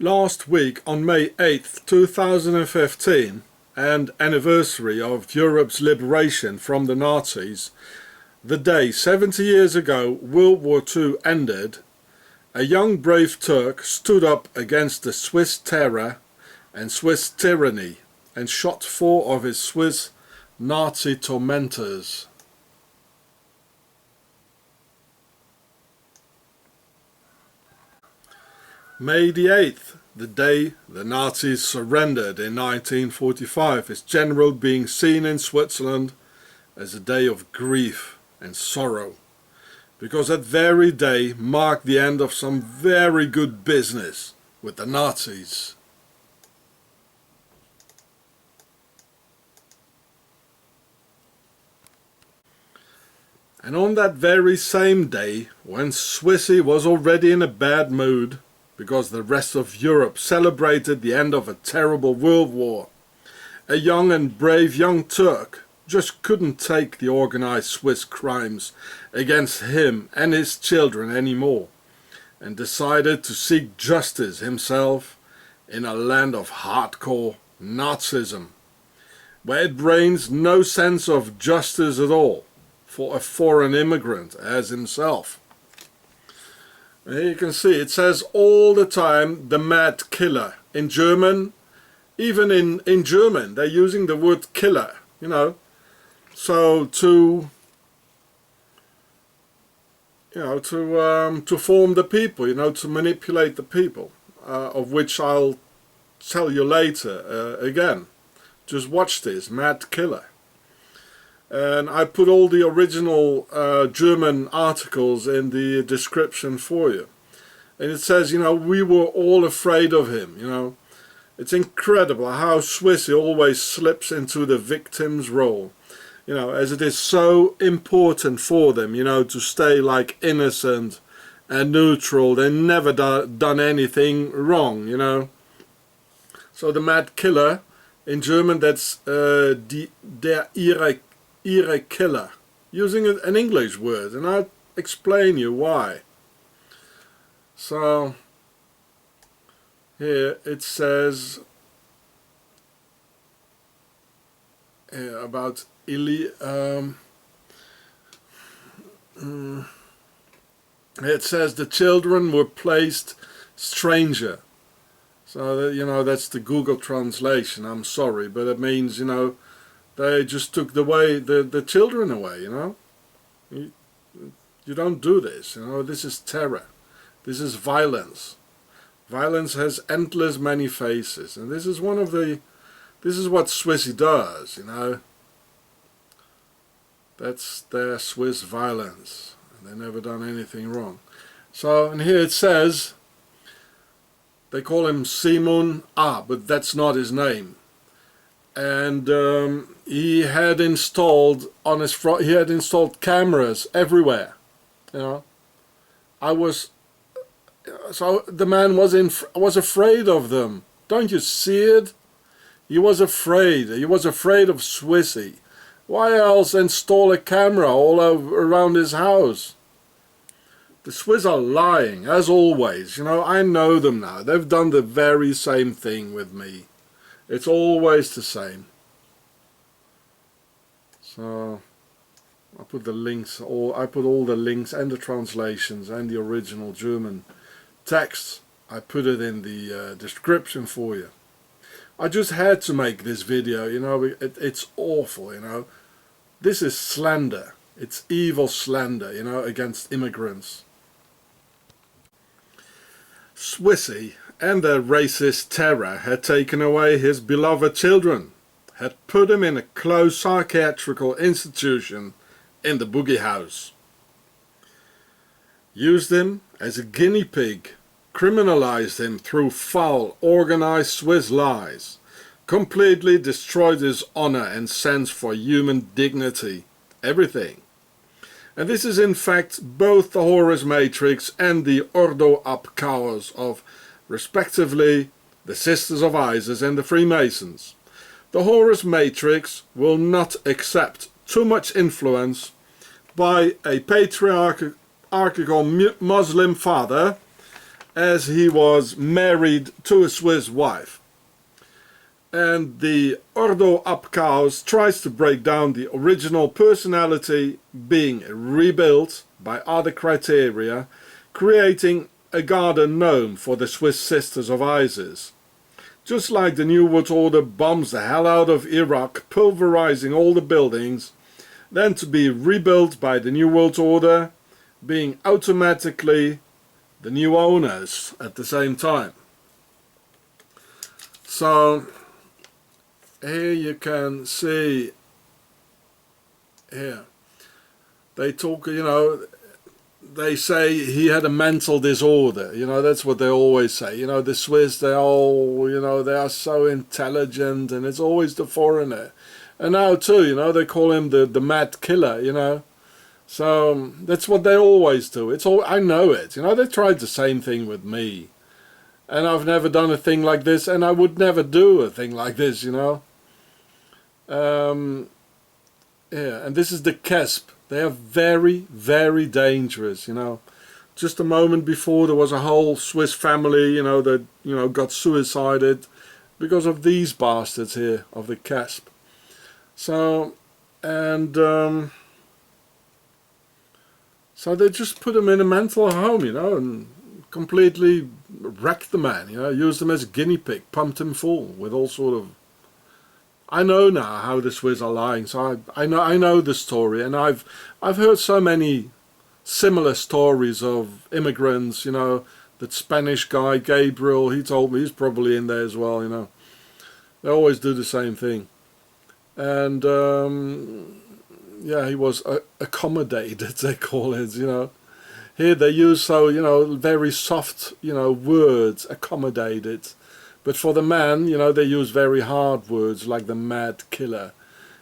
Last week on May 8th, 2015, and anniversary of Europe's liberation from the Nazis, the day 70 years ago World War II ended, a young brave Turk stood up against the Swiss terror and Swiss tyranny and shot 4 of his Swiss Nazi tormentors. May the 8th, the day the Nazis surrendered in 1945, is generally being seen in Switzerland as a day of grief and sorrow, because that very day marked the end of some very good business with the Nazis. And on that very same day, when Swissy was already in a bad mood, because the rest of Europe celebrated the end of a terrible world war, a young and brave young Turk just couldn't take the organized Swiss crimes against him and his children anymore, and decided to seek justice himself in a land of hardcore Nazism, where it reigns no sense of justice at all for a foreign immigrant as himself. Here you can see it says all the time the mad killer. In German, even in German, they're using the word killer, you know. So to form the people, you know, to manipulate the people, of which I'll tell you later again. Just watch this, mad killer. And I put all the original German articles in the description for you. And it says, you know, we were all afraid of him, you know. It's incredible how Swissy always slips into the victim's role. You know, as it is so important for them, you know, to stay like innocent and neutral. They never done anything wrong, you know. So the mad killer, in German that's der ihre killer, using an English word, and I'll explain you why. So here it says about it says the children were placed stranger. So that, you know, that's the Google translation. I'm sorry, but it means, you know, they just took the children away, you know. You don't do this, you know. This is terror. This is violence. Violence has endless many faces, and this is what Swissy does, you know. That's their Swiss violence, and they've never done anything wrong. So, and here it says they call him Semun, but that's not his name. And he had installed on his front. He had installed cameras everywhere. You know, so the man was afraid of them. Don't you see it? He was afraid. He was afraid of Swissy. Why else install a camera all around his house? The Swiss are lying, as always. You know, I know them now. They've done the very same thing with me. It's always the same. So I put the links, I put all the links and the translations and the original German text. I put it in the description for you. I just had to make this video, you know. It's awful, you know. This is slander. It's evil slander, you know, against immigrants. Swissy and their racist terror had taken away his beloved children, had put him in a closed psychiatrical institution in the boogie house, used him as a guinea pig, criminalized him through foul, organized Swiss lies, completely destroyed his honor and sense for human dignity, everything. And this is in fact both the Horus Matrix and the Ordo Ab Chaos of, respectively, the Sisters of Isis and the Freemasons. The Horus Matrix will not accept too much influence by a patriarchal Muslim father as he was married to a Swiss wife. And the Ordo Apkaus tries to break down the original personality being rebuilt by other criteria, creating a garden gnome for the Swiss Sisters of Isis. Just like the New World Order bombs the hell out of Iraq, pulverizing all the buildings, then to be rebuilt by the New World Order, being automatically the new owners at the same time. So here you can see, here they talk, you know, they say he had a mental disorder, you know, that's what they always say. You know, the Swiss, they're all, you know, they are so intelligent, and it's always the foreigner. And now too, you know, they call him the mad killer, you know. So that's what they always do. It's all, I know it, you know, they tried the same thing with me. And I've never done a thing like this, and I would never do a thing like this, you know. Yeah, and this is the KESB. They are very, very dangerous, you know. Just a moment before, there was a whole Swiss family, you know, that, you know, got suicided because of these bastards here, of the KESB. So, and so they just put him in a mental home, you know, and completely wrecked the man, you know, used him as a guinea pig, pumped him full with all sort of... I know now how the Swiss are lying, so I know the story, and I've heard so many similar stories of immigrants, you know. That Spanish guy Gabriel, he told me, he's probably in there as well, you know. They always do the same thing, and yeah, he was accommodated, they call it, you know. Here they use, so, you know, very soft, you know, words, accommodated. But for the man, you know, they use very hard words like the mad killer.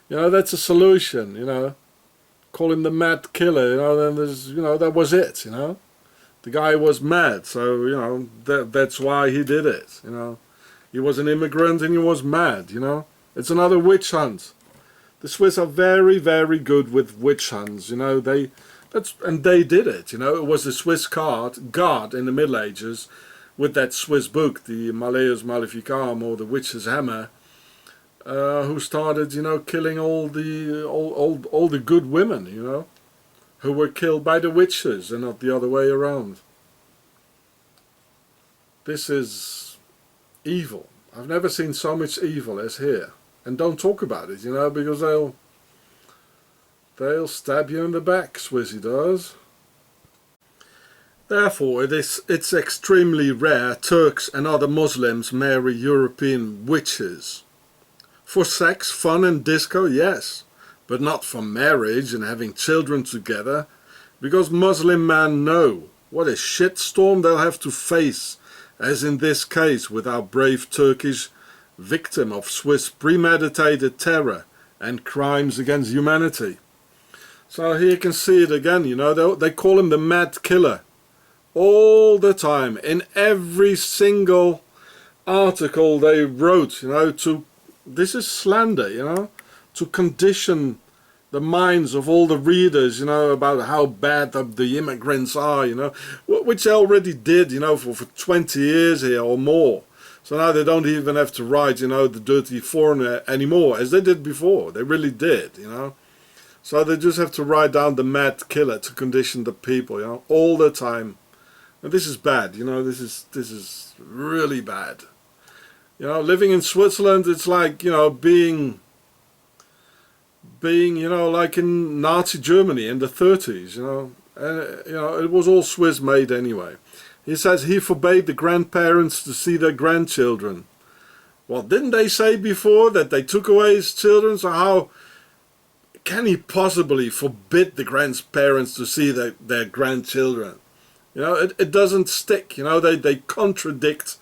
You know, that's a solution, you know. Call him the mad killer, you know, then there's, you know, that was it, you know. The guy was mad, so, you know, that's why he did it, you know. He was an immigrant and he was mad, you know. It's another witch hunt. The Swiss are very, very good with witch hunts, you know. And they did it, you know. It was the Swiss guard in the Middle Ages, with that Swiss book, the Malleus Maleficarum, or the Witch's Hammer, who started, you know, killing all the good women, you know, who were killed by the witches and not the other way around. This is evil. I've never seen so much evil as here. And don't talk about it, you know, because they'll stab you in the back, Swissy does. Therefore, it's extremely rare Turks and other Muslims marry European witches. For sex, fun and disco, yes, but not for marriage and having children together, because Muslim men know what a shitstorm they'll have to face, as in this case with our brave Turkish victim of Swiss premeditated terror and crimes against humanity. So here you can see it again, you know, they call him the mad killer. All the time, in every single article they wrote, you know, this is slander, you know, to condition the minds of all the readers, you know, about how bad the immigrants are, you know, which they already did, you know, for 20 years here or more. So now they don't even have to write, you know, the dirty foreigner anymore, as they did before. They really did, you know. So they just have to write down the mad killer to condition the people, you know, all the time. And this is bad, you know, this is really bad. You know, living in Switzerland, it's like, you know, being, you know, like in Nazi Germany in the 30s, you know. And, you know, it was all Swiss made anyway. He says he forbade the grandparents to see their grandchildren. Well, didn't they say before that they took away his children? So how can he possibly forbid the grandparents to see their grandchildren? You know, it doesn't stick, you know, they contradict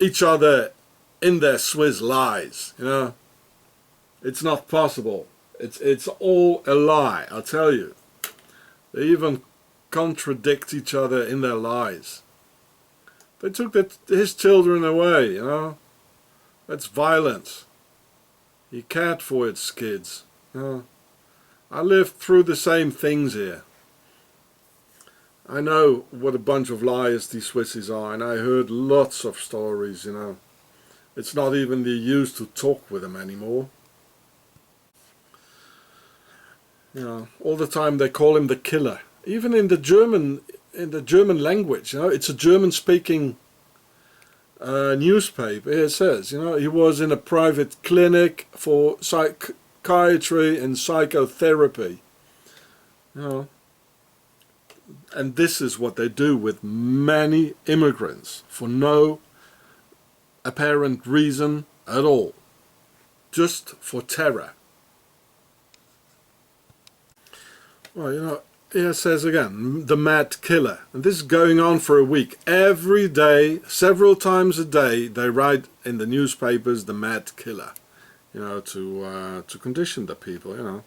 each other in their Swiss lies, you know. It's not possible. It's all a lie, I'll tell you. They even contradict each other in their lies. They took his children away, you know. That's violence. He cared for his kids, you know. I lived through the same things here. I know what a bunch of liars these Swissies are, and I heard lots of stories, you know. It's not even the use to talk with them anymore. You know, all the time they call him the killer. Even in the German language, you know, it's a German-speaking newspaper. Here it says, you know, he was in a private clinic for psychiatry and psychotherapy. You know, and this is what they do with many immigrants for no apparent reason at all, just for terror. Well, you know, here it says again, the mad killer. And this is going on for a week. Every day, several times a day, they write in the newspapers the mad killer, you know, to condition the people, you know.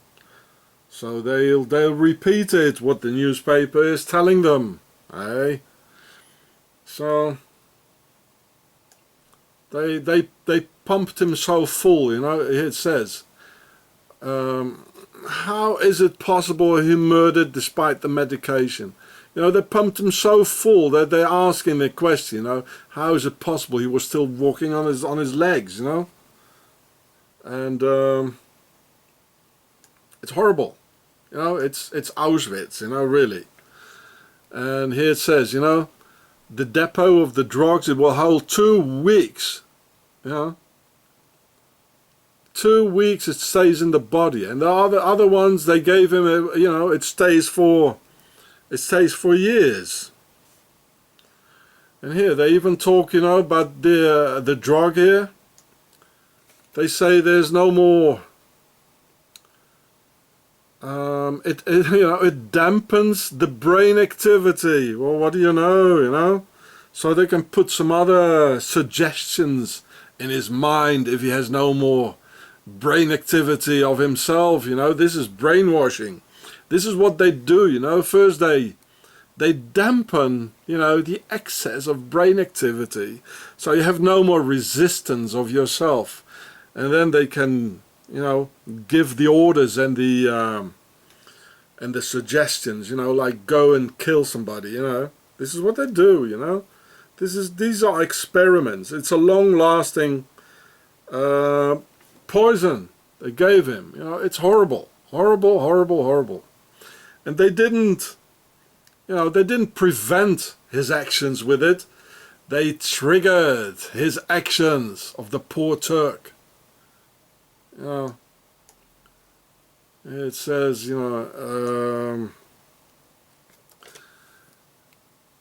So they'll repeat it, what the newspaper is telling them, eh? So they pumped him so full, you know. It says, how is it possible he murdered despite the medication? You know, they pumped him so full that they're asking the question, you know, how is it possible he was still walking on his legs, you know? And it's horrible. You know, it's Auschwitz, you know, really. And here it says, you know, the depot of the drugs, it will hold 2 weeks, you know. 2 weeks it stays in the body, and the other ones they gave him, you know, it stays for years. And here they even talk, you know, about the drug here. They say there's no more. You know, it dampens the brain activity. Well, what do you know? You know, so they can put some other suggestions in his mind if he has no more brain activity of himself. You know, this is brainwashing. This is what they do. You know, first they dampen, you know, the excess of brain activity, so you have no more resistance of yourself, and then they can, you know, give the orders and the suggestions, you know, like go and kill somebody. You know, this is what they do. You know, these are experiments. It's a long-lasting poison they gave him. You know, it's horrible, horrible, horrible, horrible. And they didn't, you know, they didn't prevent his actions with it. They triggered his actions of the poor Turk. You know, it says, you know,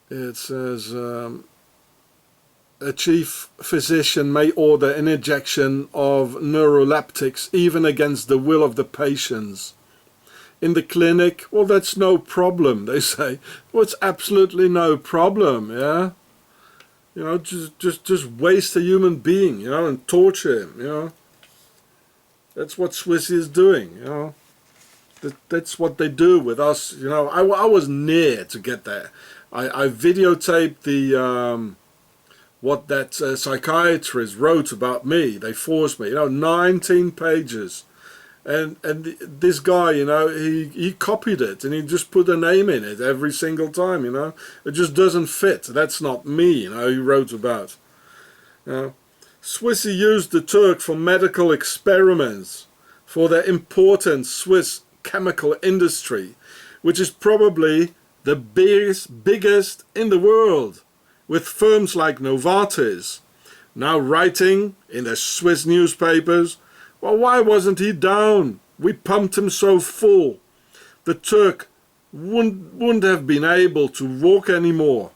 it says a chief physician may order an injection of neuroleptics even against the will of the patients. In the clinic, well, that's no problem, they say. Well, it's absolutely no problem, yeah? You know, just waste a human being, you know, and torture him, you know? That's what Swiss is doing, you know? That's what they do with us, you know? I was near to get there. I videotaped the what that psychiatrist wrote about me. They forced me, you know, 19 pages. And this guy, you know, he copied it and he just put a name in it every single time, you know. It just doesn't fit. That's not me, you know, he wrote about. You know, Swissy used the Turk for medical experiments for their important Swiss chemical industry, which is probably the biggest in the world, with firms like Novartis now writing in their Swiss newspapers, well, why wasn't he down? We pumped him so full. The Turk wouldn't have been able to walk anymore.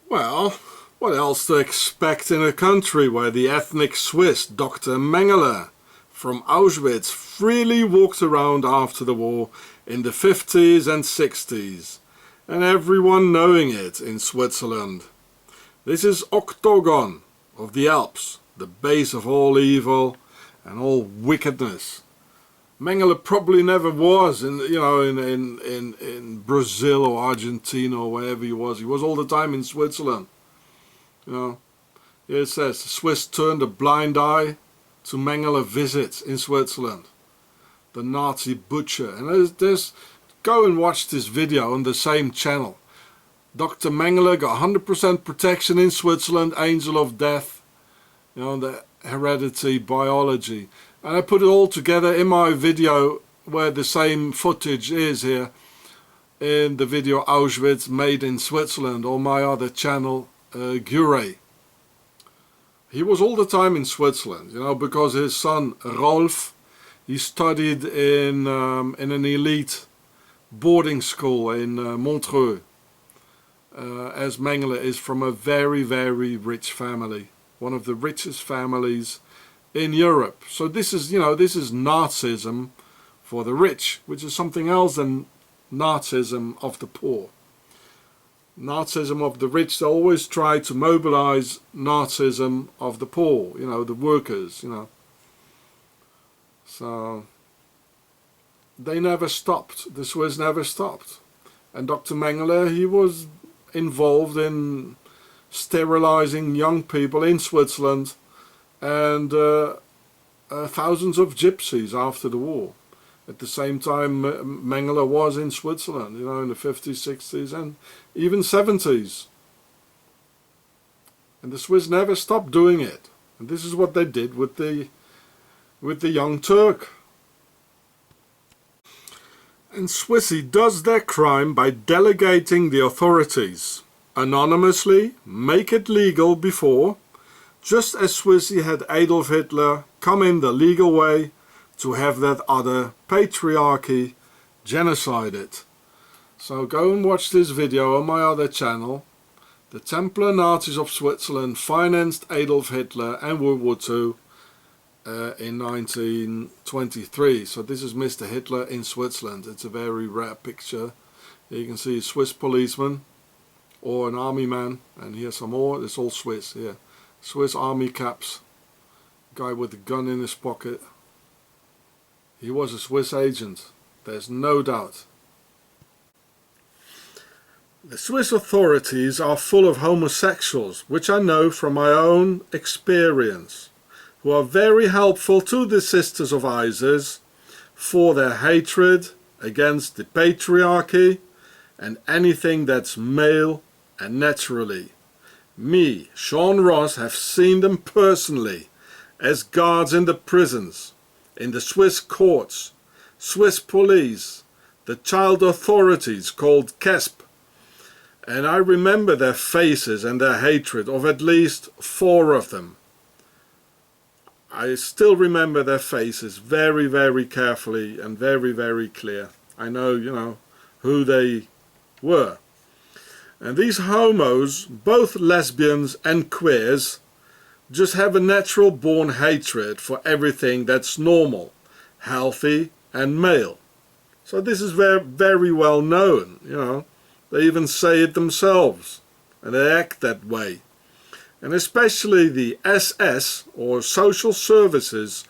Well, what else to expect in a country where the ethnic Swiss Dr. Mengele from Auschwitz freely walked around after the war in the 50s and 60s, and everyone knowing it in Switzerland. This is Octagon of the Alps, the base of all evil and all wickedness. Mengele probably never was in Brazil or Argentina or wherever he was. He was all the time in Switzerland. You know, here it says the Swiss turned a blind eye to Mengele visits in Switzerland. The Nazi butcher. And there's go and watch this video on the same channel. Dr. Mengele got 100% protection in Switzerland, angel of death, you know, the heredity biology. And I put it all together in my video where the same footage is here in the video Auschwitz made in Switzerland, or my other channel, Gure. He was all the time in Switzerland, you know, because his son Rolf, he studied in an elite boarding school in Montreux, as Mengele is from a very, very rich family, one of the richest families in Europe. So this is, you know, this is Nazism for the rich, which is something else than Nazism of the poor. Nazism of the rich, they always try to mobilize Nazism of the poor, you know, the workers, you know. So they never stopped, the Swiss never stopped. And Dr. Mengele, he was involved in sterilizing young people in Switzerland and thousands of gypsies after the war. At the same time, Mengele was in Switzerland, you know, in the 50s, 60s and even 70s. And the Swiss never stopped doing it. And this is what they did with the young Turk. And Swissy does their crime by delegating the authorities. Anonymously, make it legal before, just as Swissy had Adolf Hitler come in the legal way to have that other patriarchy genocided. So go and watch this video on my other channel. The Templar Nazis of Switzerland financed Adolf Hitler and World War II in 1923. So this is Mr. Hitler in Switzerland. It's a very rare picture. Here you can see a Swiss policeman or an army man, and here's some more. It's all Swiss here. Swiss army caps. Guy with a gun in his pocket. He was a Swiss agent, there's no doubt. The Swiss authorities are full of homosexuals, which I know from my own experience, who are very helpful to the Sisters of Isis for their hatred against the patriarchy and anything that's male and naturally. Me, Sean Ross, have seen them personally as guards in the prisons, in the Swiss courts, Swiss police, the child authorities called KESB. And I remember their faces and their hatred of at least 4 of them. I still remember their faces very, very carefully and very, very clear. I know, you know, who they were. And these homos, both lesbians and queers, just have a natural born hatred for everything that's normal, healthy and male. So this is very, very well known, you know. They even say it themselves and they act that way. And especially the SS or social services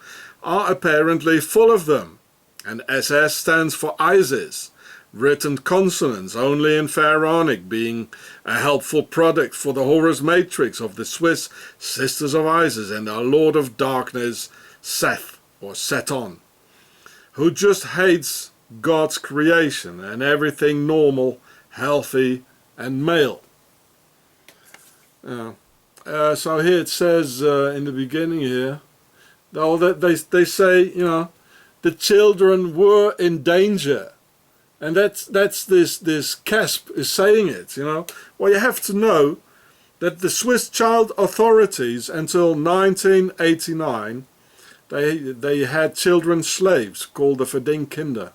are apparently full of them. And SS stands for ISIS, written consonants only in Pharaonic, being a helpful product for the Horus matrix of the Swiss Sisters of Isis and our Lord of Darkness, Seth or Seton, who just hates God's creation and everything normal, healthy and male. So here it says in the beginning here, though that they say, you know, the children were in danger. And that's this KESB is saying it, you know. Well, you have to know that the Swiss child authorities until 1989, they had children slaves called the Verdingkinder.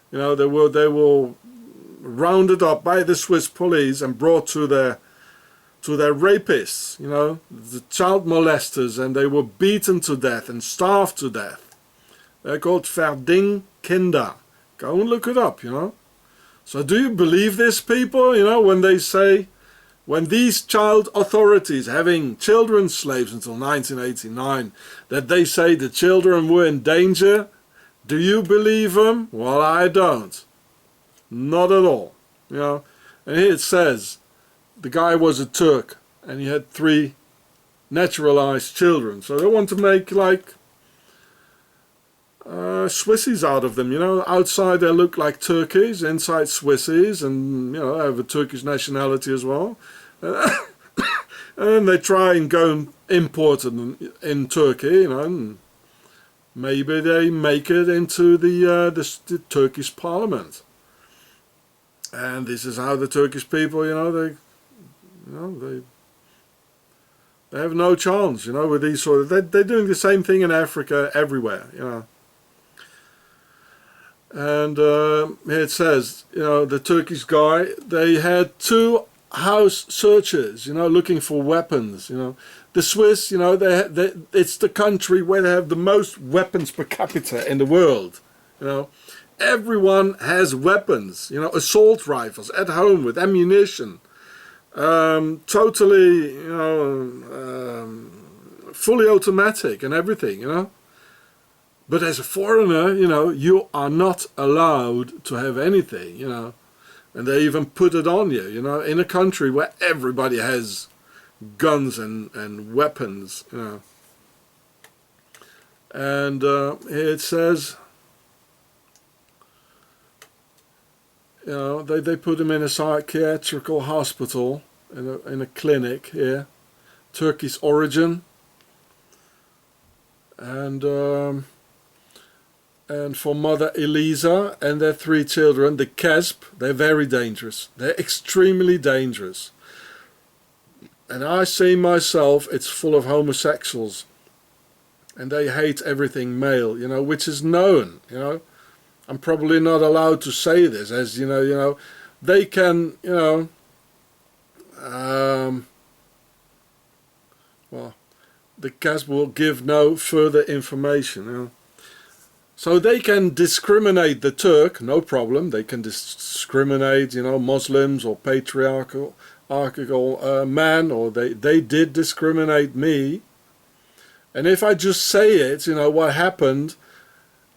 You know, they were rounded up by the Swiss police and brought to their rapists, you know, the child molesters, and they were beaten to death and starved to death. They're called Verdingkinder. Go and look it up, you know. So do you believe this, people, you know, when they say, when these child authorities having children slaves until 1989, that they say the children were in danger? Do you believe them? Well, I don't. Not at all, you know. And here it says, the guy was a Turk and he had 3 naturalized children. So they want to make like Swissies out of them, you know. Outside they look like turkeys, inside Swissies, and, you know, have a Turkish nationality as well. And they try and go and import it in Turkey, you know, and maybe they make it into the Turkish parliament. And this is how the Turkish people, you know, they have no chance, you know, with these sort of, they're doing the same thing in Africa everywhere, you know. And here it says, you know, the Turkish guy, they had 2 house searchers, you know, looking for weapons, you know. The Swiss, you know, it's the country where they have the most weapons per capita in the world, you know. Everyone has weapons, you know, assault rifles at home with ammunition, totally, you know, fully automatic and everything, you know. But as a foreigner, you know, you are not allowed to have anything, you know. And they even put it on you, you know, in a country where everybody has guns and weapons, you know. And here it says, you know, they put him in a psychiatrical hospital, in a clinic here, Turkish origin, and for Mother Elisa and their 3 children, the KESB, they're very dangerous. They're extremely dangerous. And I see myself, it's full of homosexuals, and they hate everything male, you know, which is known, you know. I'm probably not allowed to say this, as you know, they can, you know, well, the KESB will give no further information, you know. So they can discriminate the Turk, no problem. They can discriminate, you know, Muslims or patriarchal man, or they did discriminate me. And if I just say it, you know, what happened,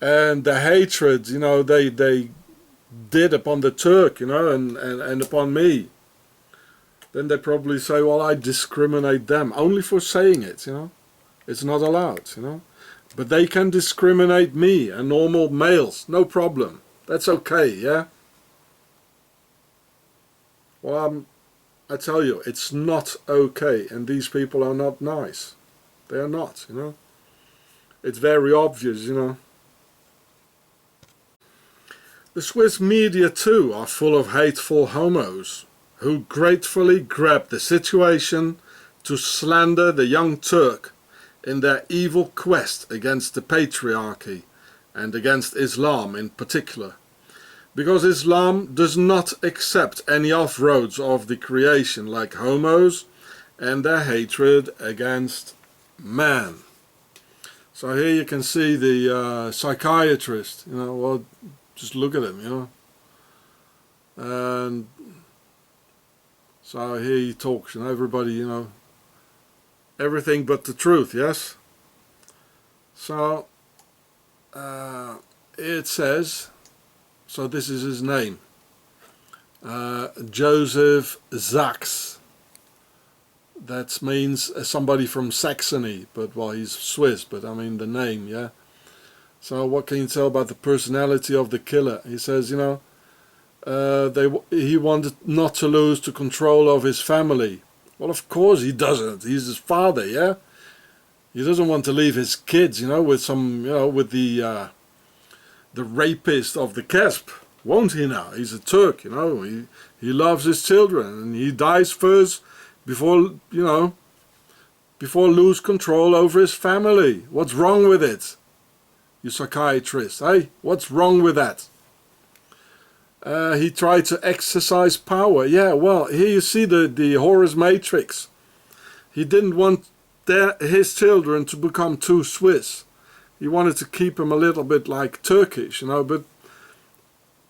and the hatred, you know, they did upon the Turk, you know, and upon me, then they probably say, well, I discriminate them only for saying it, you know. It's not allowed, you know. But they can discriminate me and normal males, no problem. That's okay, yeah? Well, I tell you, it's not okay, and these people are not nice. They are not, you know. It's very obvious, you know. The Swiss media too are full of hateful homos, who gratefully grab the situation to slander the young Turk in their evil quest against the patriarchy and against Islam in particular, because Islam does not accept any off-roads of the creation like homos and their hatred against man. So here you can see the psychiatrist, you know, well, just look at him, you know, and so here he talks, and everybody, you know, everything but the truth, yes? So, it says, so this is his name, Joseph Sachs. That means somebody from Saxony, but, well, he's Swiss, but I mean the name, yeah? So what can you tell about the personality of the killer? He says, you know, he wanted not to lose the control of his family. Well, of course he doesn't. He's his father, yeah? He doesn't want to leave his kids, you know, with some, you know, with the rapist of the KESB, won't he now? He's a Turk, you know. He loves his children, and he dies first before, you know, before lose control over his family. What's wrong with it? You psychiatrist, hey? What's wrong with that? He tried to exercise power. Yeah, well, here you see the Horus matrix. He didn't want his children to become too Swiss. He wanted to keep them a little bit like Turkish, you know, but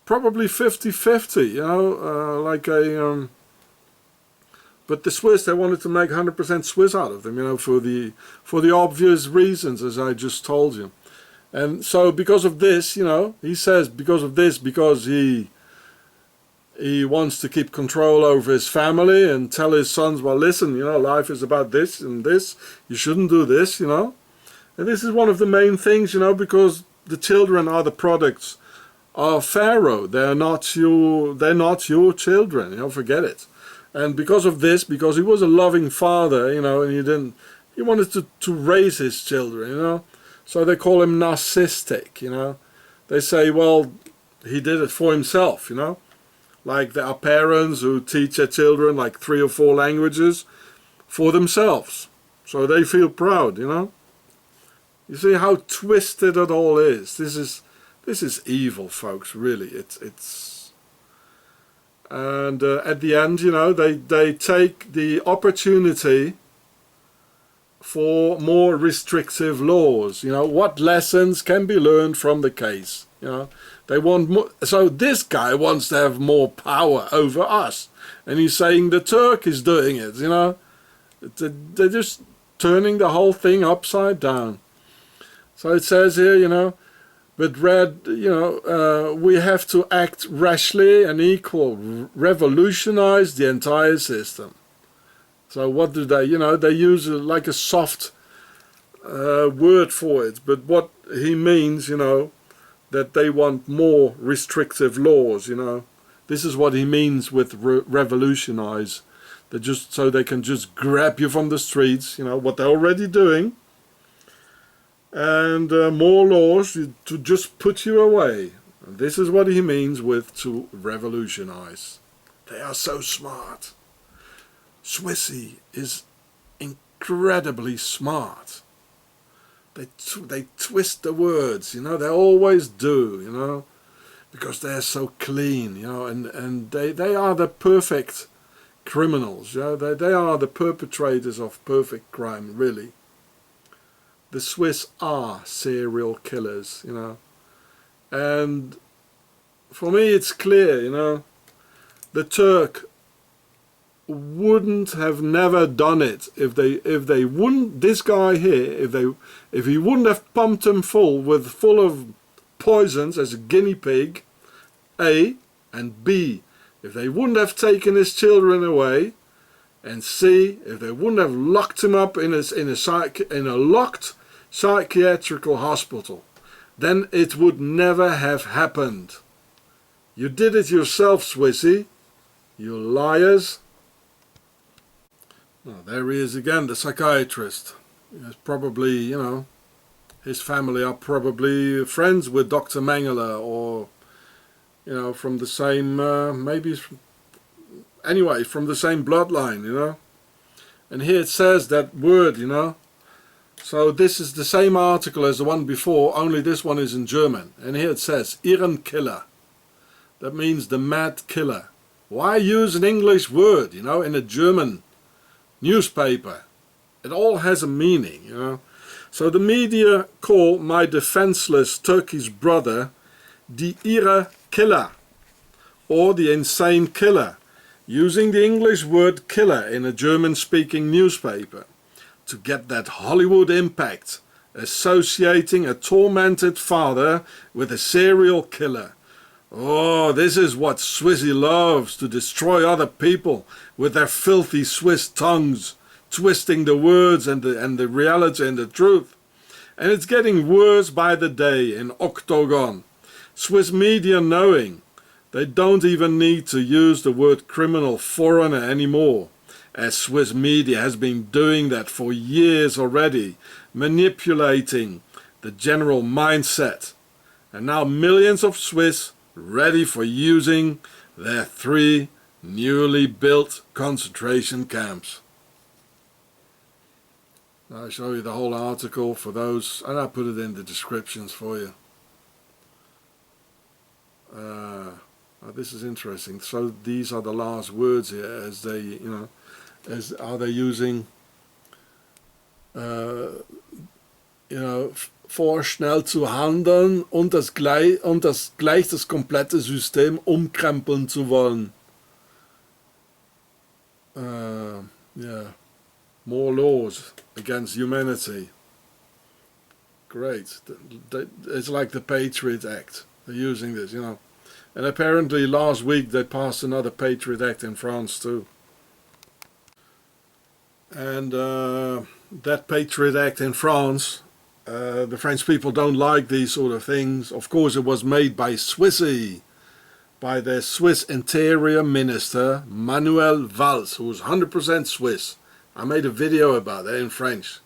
probably 50-50, you know, like a... but the Swiss, they wanted to make 100% Swiss out of them, you know, for the obvious reasons, as I just told you. And so because of this, you know, he says because of this, because he wants to keep control over his family and tell his sons, well, listen, you know, life is about this and this. You shouldn't do this, you know. And this is one of the main things, you know, because the children are the products of Pharaoh. They're not your children, you know, forget it. And because of this, because he was a loving father, you know, and he wanted to raise his children, you know. So they call him narcissistic, you know. They say, well, he did it for himself, you know. Like there are parents who teach their children like 3 or 4 languages for themselves. So they feel proud, you know. You see how twisted it all is. This is evil, folks, really. It's and at the end, you know, they take the opportunity for more restrictive laws. You know, what lessons can be learned from the case? You know, they want more. So this guy wants to have more power over us, and he's saying the Turk is doing it. You know, they're just turning the whole thing upside down. So it says here, you know, but we have to act rashly and revolutionize the entire system. So what do they, you know, they use like a soft word for it, but what he means, you know, that they want more restrictive laws, you know. This is what he means with revolutionize. They just, so they can just grab you from the streets, you know, what they're already doing. And more laws to just put you away. And this is what he means with to revolutionize. They are so smart. Swissy is incredibly smart. They twist the words, you know, they always do, you know, because they're so clean, you know, and they are the perfect criminals, you know, they are the perpetrators of perfect crime, really. The Swiss are serial killers, you know, and for me it's clear, you know, the Turk wouldn't have never done it if they wouldn't, this guy here, if he wouldn't have pumped him full of poisons as a guinea pig, A, and B, if they wouldn't have taken his children away, and C, if they wouldn't have locked him up in a locked psychiatrical hospital, then it would never have happened. You did it yourself, Swissy, you liars. Oh, there he is again, the psychiatrist. He's probably, you know, his family are probably friends with Dr. Mengele, or, you know, from the same, anyway, from the same bloodline, you know. And here it says that word, you know. So this is the same article as the one before, only this one is in German. And here it says, Ihren Killer. That means the mad killer. Why use an English word, you know, in a German newspaper? It all has a meaning, you know. So the media call my defenseless Turkish brother the Irre Killer, or the insane killer, using the English word killer in a German-speaking newspaper to get that Hollywood impact, associating a tormented father with a serial killer. Oh, this is what Swissy loves, to destroy other people with their filthy Swiss tongues, twisting the words and the reality and the truth. And it's getting worse by the day in Octagon. Swiss media knowing they don't even need to use the word criminal foreigner anymore, as Swiss media has been doing that for years already, manipulating the general mindset. And now millions of Swiss ready for using their 3 newly built concentration camps. I'll show you the whole article for those, and I'll put it in the descriptions for you. This is interesting. So these are the last words here, as they, you know, as are they using, you know, vorschnell zu handeln und gleich das komplette System umkrempeln zu wollen. Yeah, more laws against humanity. Great. It's like the Patriot Act. They're using this, you know. And apparently last week they passed another Patriot Act in France too. And that Patriot Act in France The French people don't like these sort of things. Of course, it was made by Swissy, by their Swiss Interior Minister, Manuel Valls, who was 100% Swiss. I made a video about that in French.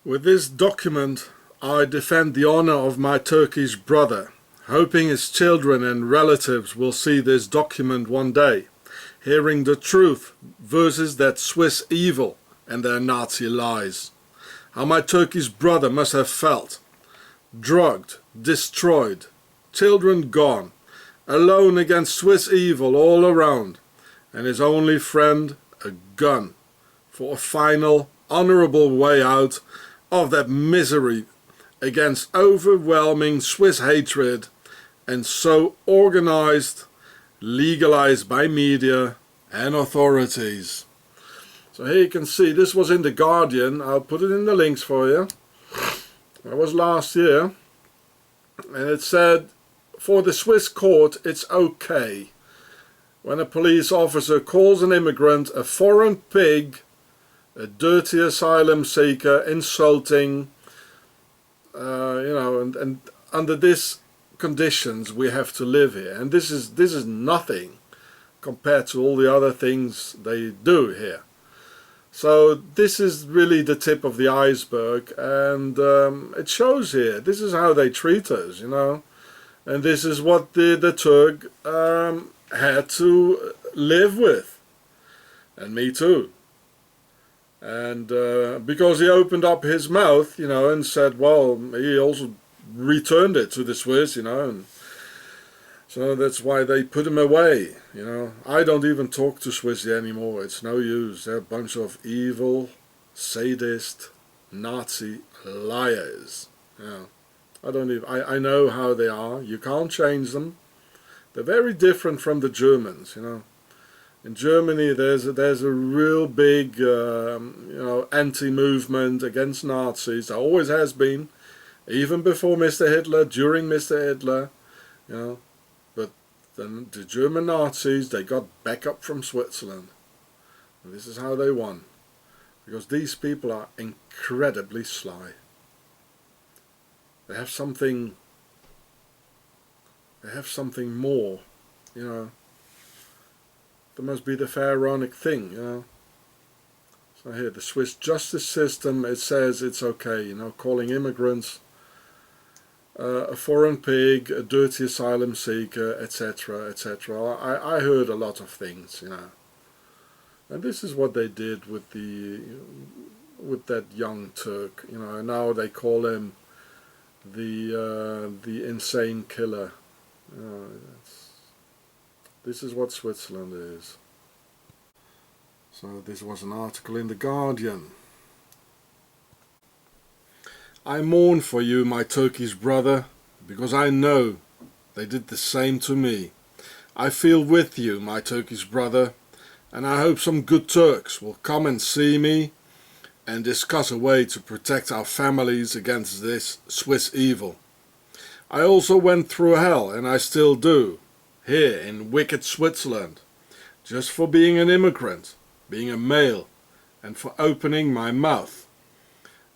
With this document, I defend the honor of my Turkish brother, hoping his children and relatives will see this document one day, hearing the truth versus that Swiss evil and their Nazi lies. How my Turkish brother must have felt. Drugged, destroyed, children gone, alone against Swiss evil all around, and his only friend a gun for a final, honorable way out of that misery against overwhelming Swiss hatred, and so organized, legalized by media and authorities. So here you can see, this was in The Guardian. I'll put it in the links for you. That was last year. And it said, for the Swiss court, it's okay when a police officer calls an immigrant a foreign pig, a dirty asylum seeker, insulting, and under these conditions we have to live here. And this is nothing compared to all the other things they do here. So this is really the tip of the iceberg, and it shows here. This is how they treat us, and this is what the Turk had to live with, and me too. And because he opened up his mouth, and said, well, he also returned it to the Swiss, and so that's why they put him away, I don't even talk to Swissy anymore. It's no use. They're a bunch of evil, sadist, Nazi liars. I know how they are. You can't change them. They're very different from the Germans, In Germany, there's a real big, anti-movement against Nazis. There always has been, even before Mr. Hitler, during Mr. Hitler, But the German Nazis, they got backup from Switzerland. And this is how they won. Because these people are incredibly sly. They have something more, There must be the pharaonic thing, So here, the Swiss justice system, it says it's okay, calling immigrants a foreign pig, a dirty asylum seeker, etc., etc. I heard a lot of things, And this is what they did with that young Turk, And now they call him the insane killer. This is what Switzerland is. So this was an article in The Guardian. I mourn for you, my Turkish brother, because I know they did the same to me. I feel with you, my Turkish brother, and I hope some good Turks will come and see me and discuss a way to protect our families against this Swiss evil. I also went through hell, and I still do, here in wicked Switzerland, just for being an immigrant, being a male, and for opening my mouth.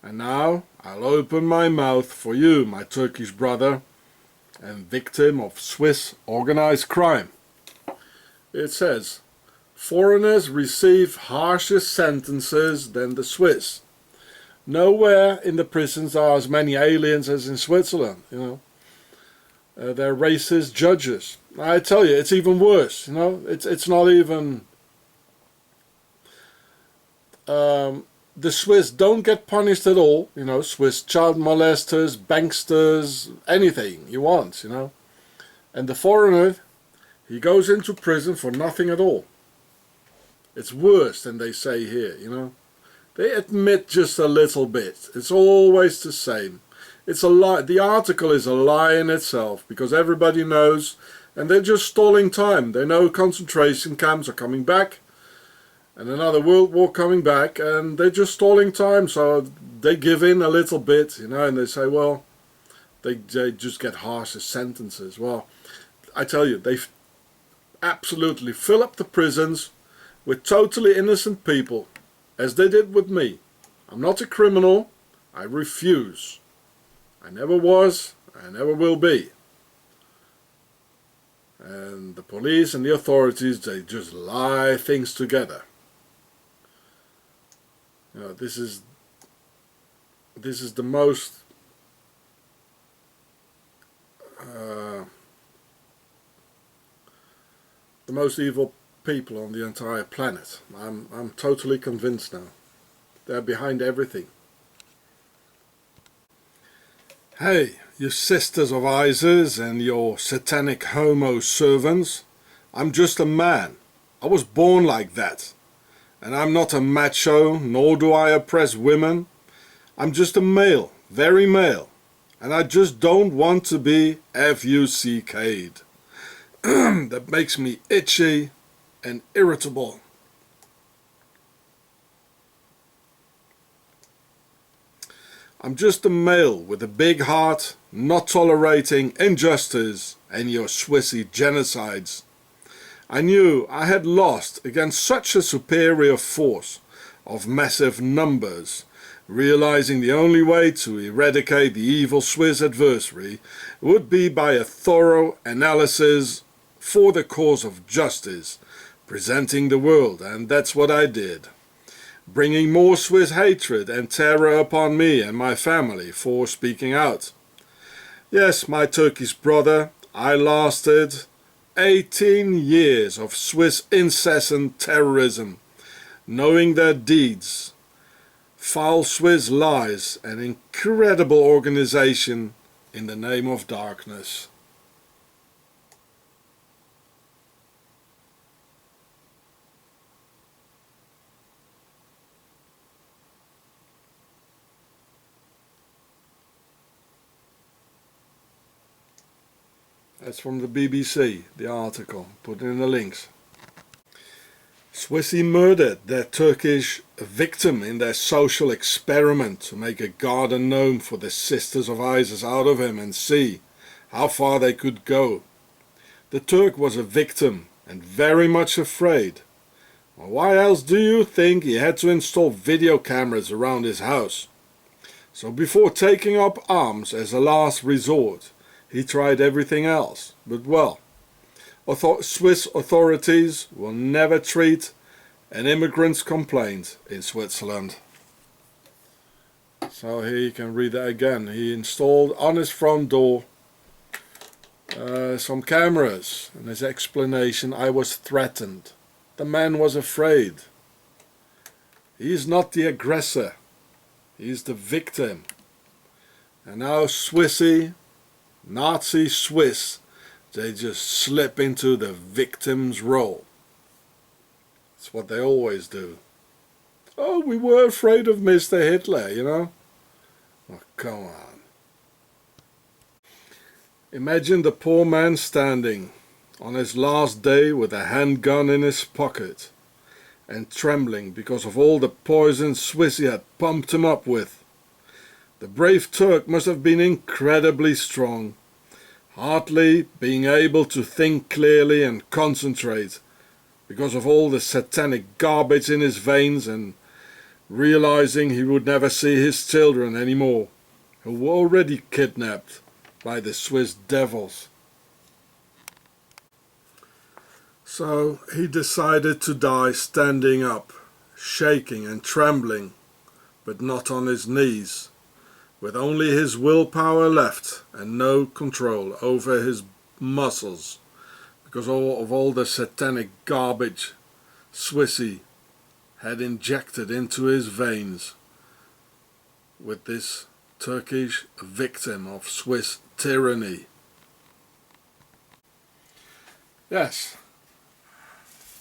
And now I'll open my mouth for you, my Turkish brother, and victim of Swiss organized crime. It says, foreigners receive harsher sentences than the Swiss. Nowhere in the prisons are as many aliens as in Switzerland, They're racist judges. I tell you, it's even worse, It's not even... the Swiss don't get punished at all, Swiss child molesters, banksters, anything you want, And the foreigner, he goes into prison for nothing at all. It's worse than they say here, They admit just a little bit. It's always the same. It's a lie. The article is a lie in itself, because everybody knows, and they're just stalling time. They know concentration camps are coming back, and another world war coming back, and they're just stalling time, so they give in a little bit, and they say, well, they just get harsher sentences. Well, I tell you, they absolutely fill up the prisons with totally innocent people, as they did with me. I'm not a criminal. I refuse. I never was. I never will be. And the police and the authorities, they just lie things together. You know, this is the most evil people on the entire planet. I'm totally convinced now. They're behind everything. Hey, you sisters of Isis and your satanic homo servants, I'm just a man. I was born like that. And I'm not a macho, nor do I oppress women. I'm just a male, very male. And I just don't want to be F-U-C-K'd. That makes me itchy and irritable. I'm just a male with a big heart, not tolerating injustice and your Swissy genocides. I knew I had lost against such a superior force of massive numbers, realizing the only way to eradicate the evil Swiss adversary would be by a thorough analysis for the cause of justice, presenting the world, and that's what I did. Bringing more Swiss hatred and terror upon me and my family for speaking out. Yes, my Turkish brother, I lasted 18 years of Swiss incessant terrorism, knowing their deeds, foul Swiss lies, and incredible organization in the name of darkness. That's from the BBC, the article, put in the links. Swissy murdered their Turkish victim in their social experiment to make a garden gnome for the Sisters of Isis out of him and see how far they could go. The Turk was a victim and very much afraid. Well, why else do you think he had to install video cameras around his house? So before taking up arms as a last resort, he tried everything else, but well, Swiss authorities will never treat an immigrant's complaint in Switzerland. So here you can read that again. He installed on his front door some cameras, and his explanation: I was threatened. The man was afraid. He's not the aggressor, he's the victim. And now Swissy, Nazi Swiss, they just slip into the victim's role. That's what they always do. Oh, we were afraid of Mr. Hitler, you know. Oh, come on. Imagine the poor man standing on his last day with a handgun in his pocket and trembling because of all the poison Swissy had pumped him up with. The brave Turk must have been incredibly strong, hardly being able to think clearly and concentrate because of all the satanic garbage in his veins, and realizing he would never see his children anymore, who were already kidnapped by the Swiss devils. So he decided to die standing up, shaking and trembling, but not on his knees, with only his willpower left and no control over his muscles because of all the satanic garbage Swissy had injected into his veins with this Turkish victim of Swiss tyranny. Yes,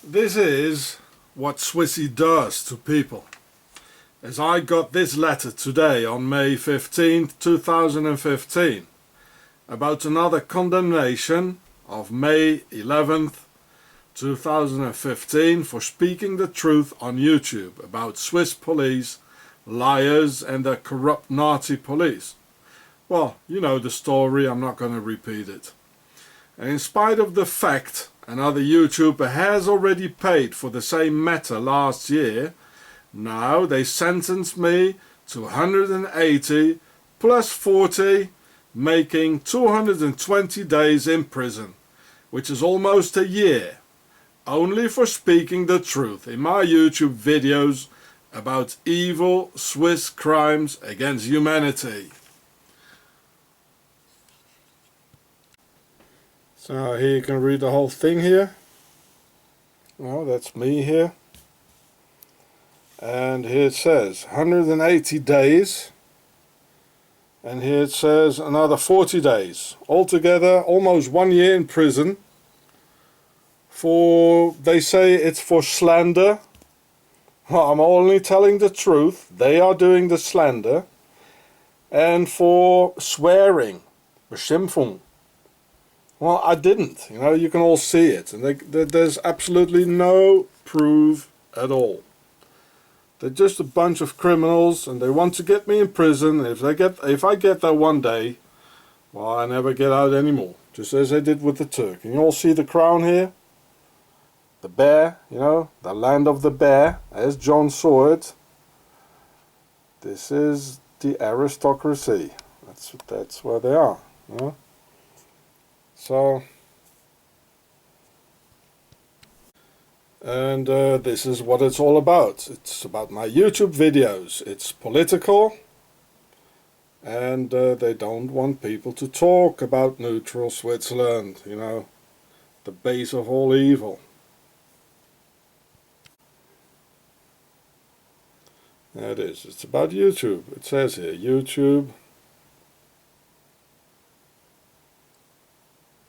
this is what Swissy does to people. As I got this letter today on May 15th, 2015, about another condemnation of May 11th, 2015 for speaking the truth on YouTube about Swiss police, liars and the corrupt Nazi police. Well, you know the story, I'm not going to repeat it. And in spite of the fact another YouTuber has already paid for the same matter last year, Now they sentenced me to 180 plus 40, making 220 days in prison, which is almost a year, only for speaking the truth in my YouTube videos about evil Swiss crimes against humanity. So here you can read the whole thing here. Well, that's me here. And here it says 180 days. And here it says another 40 days. Altogether, almost 1 year in prison. For, they say it's for slander. Well, I'm only telling the truth. They are doing the slander. And for swearing. Beschimpfung. Well, I didn't. You know, you can all see it. And there's absolutely no proof at all. They're just a bunch of criminals, and they want to get me in prison. If I get there one day, well, I never get out anymore. Just as they did with the Turk. And you all see the crown here? The bear, you know, the land of the bear, as John saw it. This is the aristocracy. That's where they are, you know. So, and this is what it's all about. It's about my YouTube videos. It's political, and they don't want people to talk about neutral Switzerland, you know, the base of all evil. There it is. It's about YouTube. It says here, YouTube.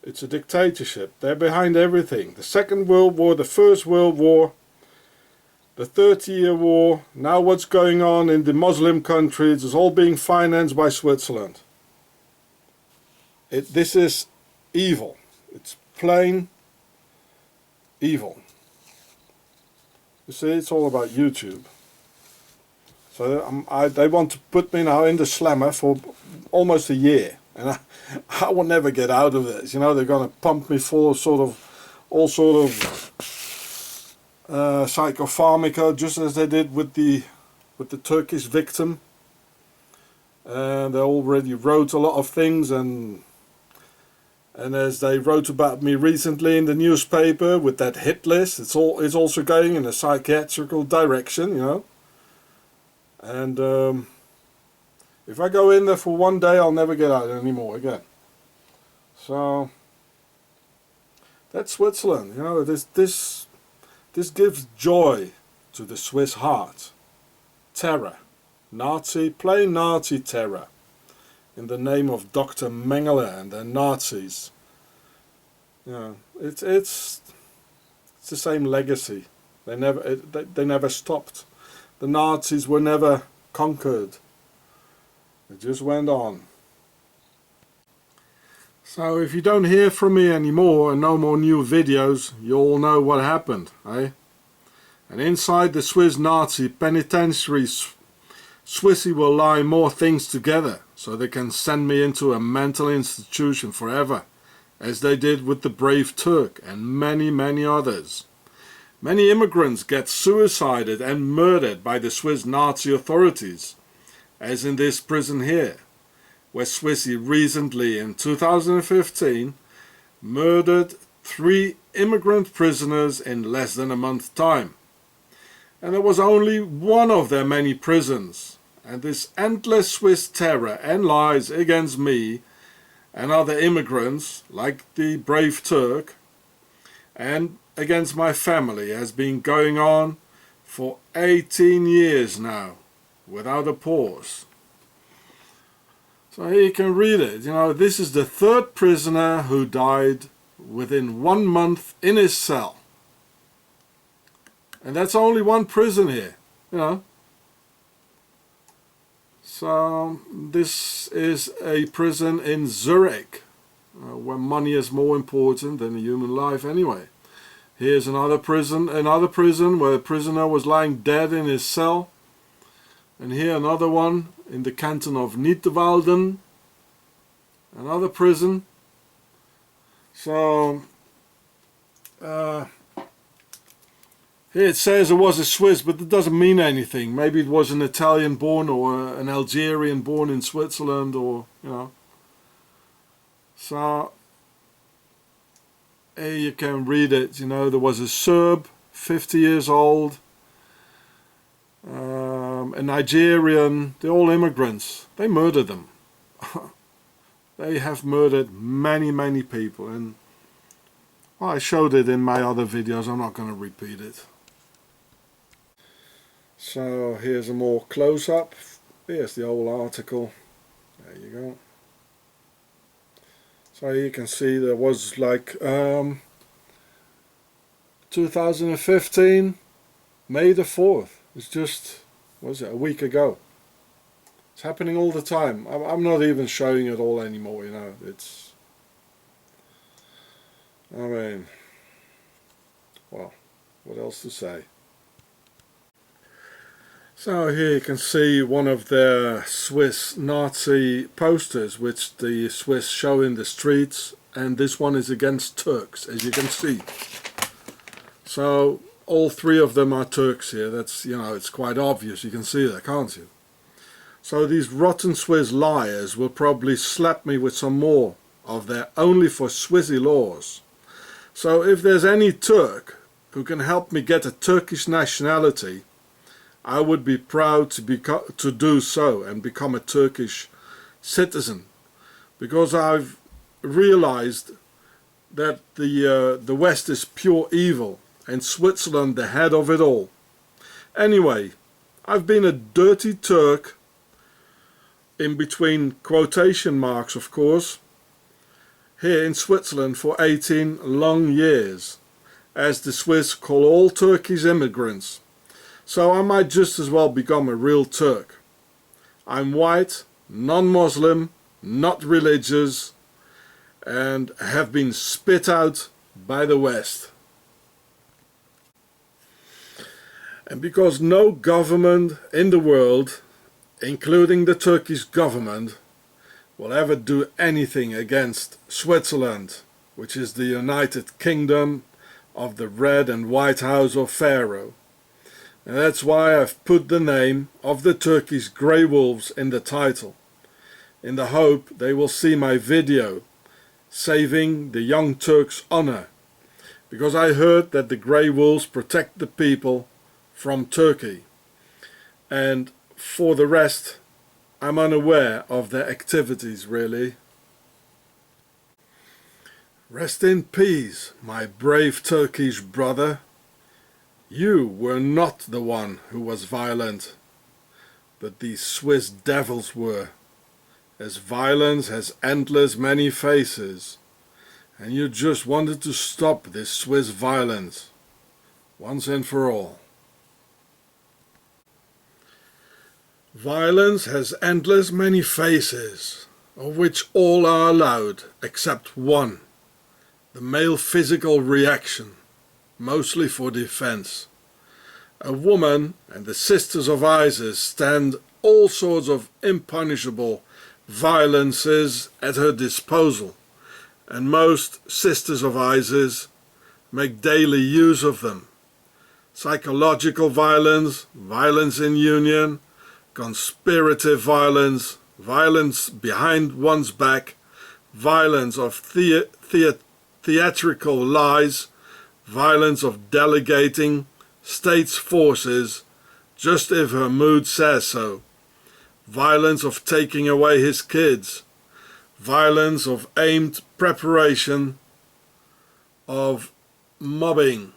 It's a dictatorship. They're behind everything. The Second World War, the First World War, the 30-year war, now what's going on in the Muslim countries is all being financed by Switzerland. This is evil. It's plain evil. You see, it's all about YouTube. So they want to put me now in the slammer for almost a year. And I will never get out of this. You know, they're going to pump me full of all sort of psychopharmaca, just as they did with the Turkish victim. And they already wrote a lot of things, and as they wrote about me recently in the newspaper with that hit list, it's also going in a psychiatrical direction, you know. And if I go in there for one day, I'll never get out anymore again. So that's Switzerland. You know, this gives joy to the Swiss heart. Terror, Nazi, plain Nazi terror, in the name of Dr. Mengele and the Nazis. You know, it's the same legacy. They never stopped. The Nazis were never conquered. It just went on. So if you don't hear from me anymore and no more new videos, you all know what happened, eh? And inside the Swiss Nazi penitentiary, Swissy will lie more things together so they can send me into a mental institution forever, as they did with the brave Turk and many, many others. Many immigrants get suicided and murdered by the Swiss Nazi authorities, as in this prison here, where Swissy recently in 2015 murdered 3 immigrant prisoners in less than a month's time. And there was only one of their many prisons, and this endless Swiss terror and lies against me and other immigrants, like the brave Turk, and against my family has been going on for 18 years now, without a pause. So here you can read it. You know, this is the 3rd prisoner who died within 1 month in his cell. And that's only one prison here, you know. So this is a prison in Zurich, where money is more important than a human life anyway. Here's another prison where a prisoner was lying dead in his cell. And here another one in the canton of Nidwalden, another prison. So Here it says it was a Swiss, but it doesn't mean anything. Maybe it was an Italian born or an Algerian born in Switzerland, or, you know. So here you can read it, you know, there was a Serb, 50 years old, a Nigerian, they're all immigrants. They murdered them. They have murdered many, many people, and well, I showed it in my other videos, I'm not going to repeat it. So here's a more close-up. Here's the whole article. There you go. So you can see there was like 2015, May the 4th. It's just, what was it, a week ago. It's happening all the time. I'm not even showing it all anymore, you know. It's, I mean, well, what else to say? So here you can see one of their Swiss Nazi posters which the Swiss show in the streets, and this one is against Turks, as you can see. So all three of them are Turks here. That's, you know, it's quite obvious. You can see that, can't you? So these rotten Swiss liars will probably slap me with some more of their only for Swissy laws. So if there's any Turk who can help me get a Turkish nationality, I would be proud to do so and become a Turkish citizen, because I've realized that the West is pure evil and Switzerland the head of it all. Anyway, I've been a dirty Turk, in between quotation marks of course, here in Switzerland for 18 long years, as the Swiss call all Turkish immigrants. So I might just as well become a real Turk. I'm white, non-Muslim, not religious, and have been spit out by the West. And because no government in the world, including the Turkish government, will ever do anything against Switzerland, which is the United Kingdom of the Red and White House of Pharaoh. And that's why I've put the name of the Turkish Grey Wolves in the title, in the hope they will see my video saving the young Turks' honor, because I heard that the Grey Wolves protect the people from Turkey, and for the rest I'm unaware of their activities really. Rest in peace, my brave Turkish brother. You were not the one who was violent, but these Swiss devils were, as violence has endless many faces, and you just wanted to stop this Swiss violence, once and for all. Violence has endless many faces, of which all are allowed, except one, the male physical reaction, mostly for defense. A woman and the Sisters of Isis stand all sorts of impunishable violences at her disposal, and most Sisters of Isis make daily use of them. Psychological violence, violence in union, conspirative violence, violence behind one's back, violence of theatrical lies, violence of delegating state's forces just if her mood says so, violence of taking away his kids, violence of aimed preparation, of mobbing,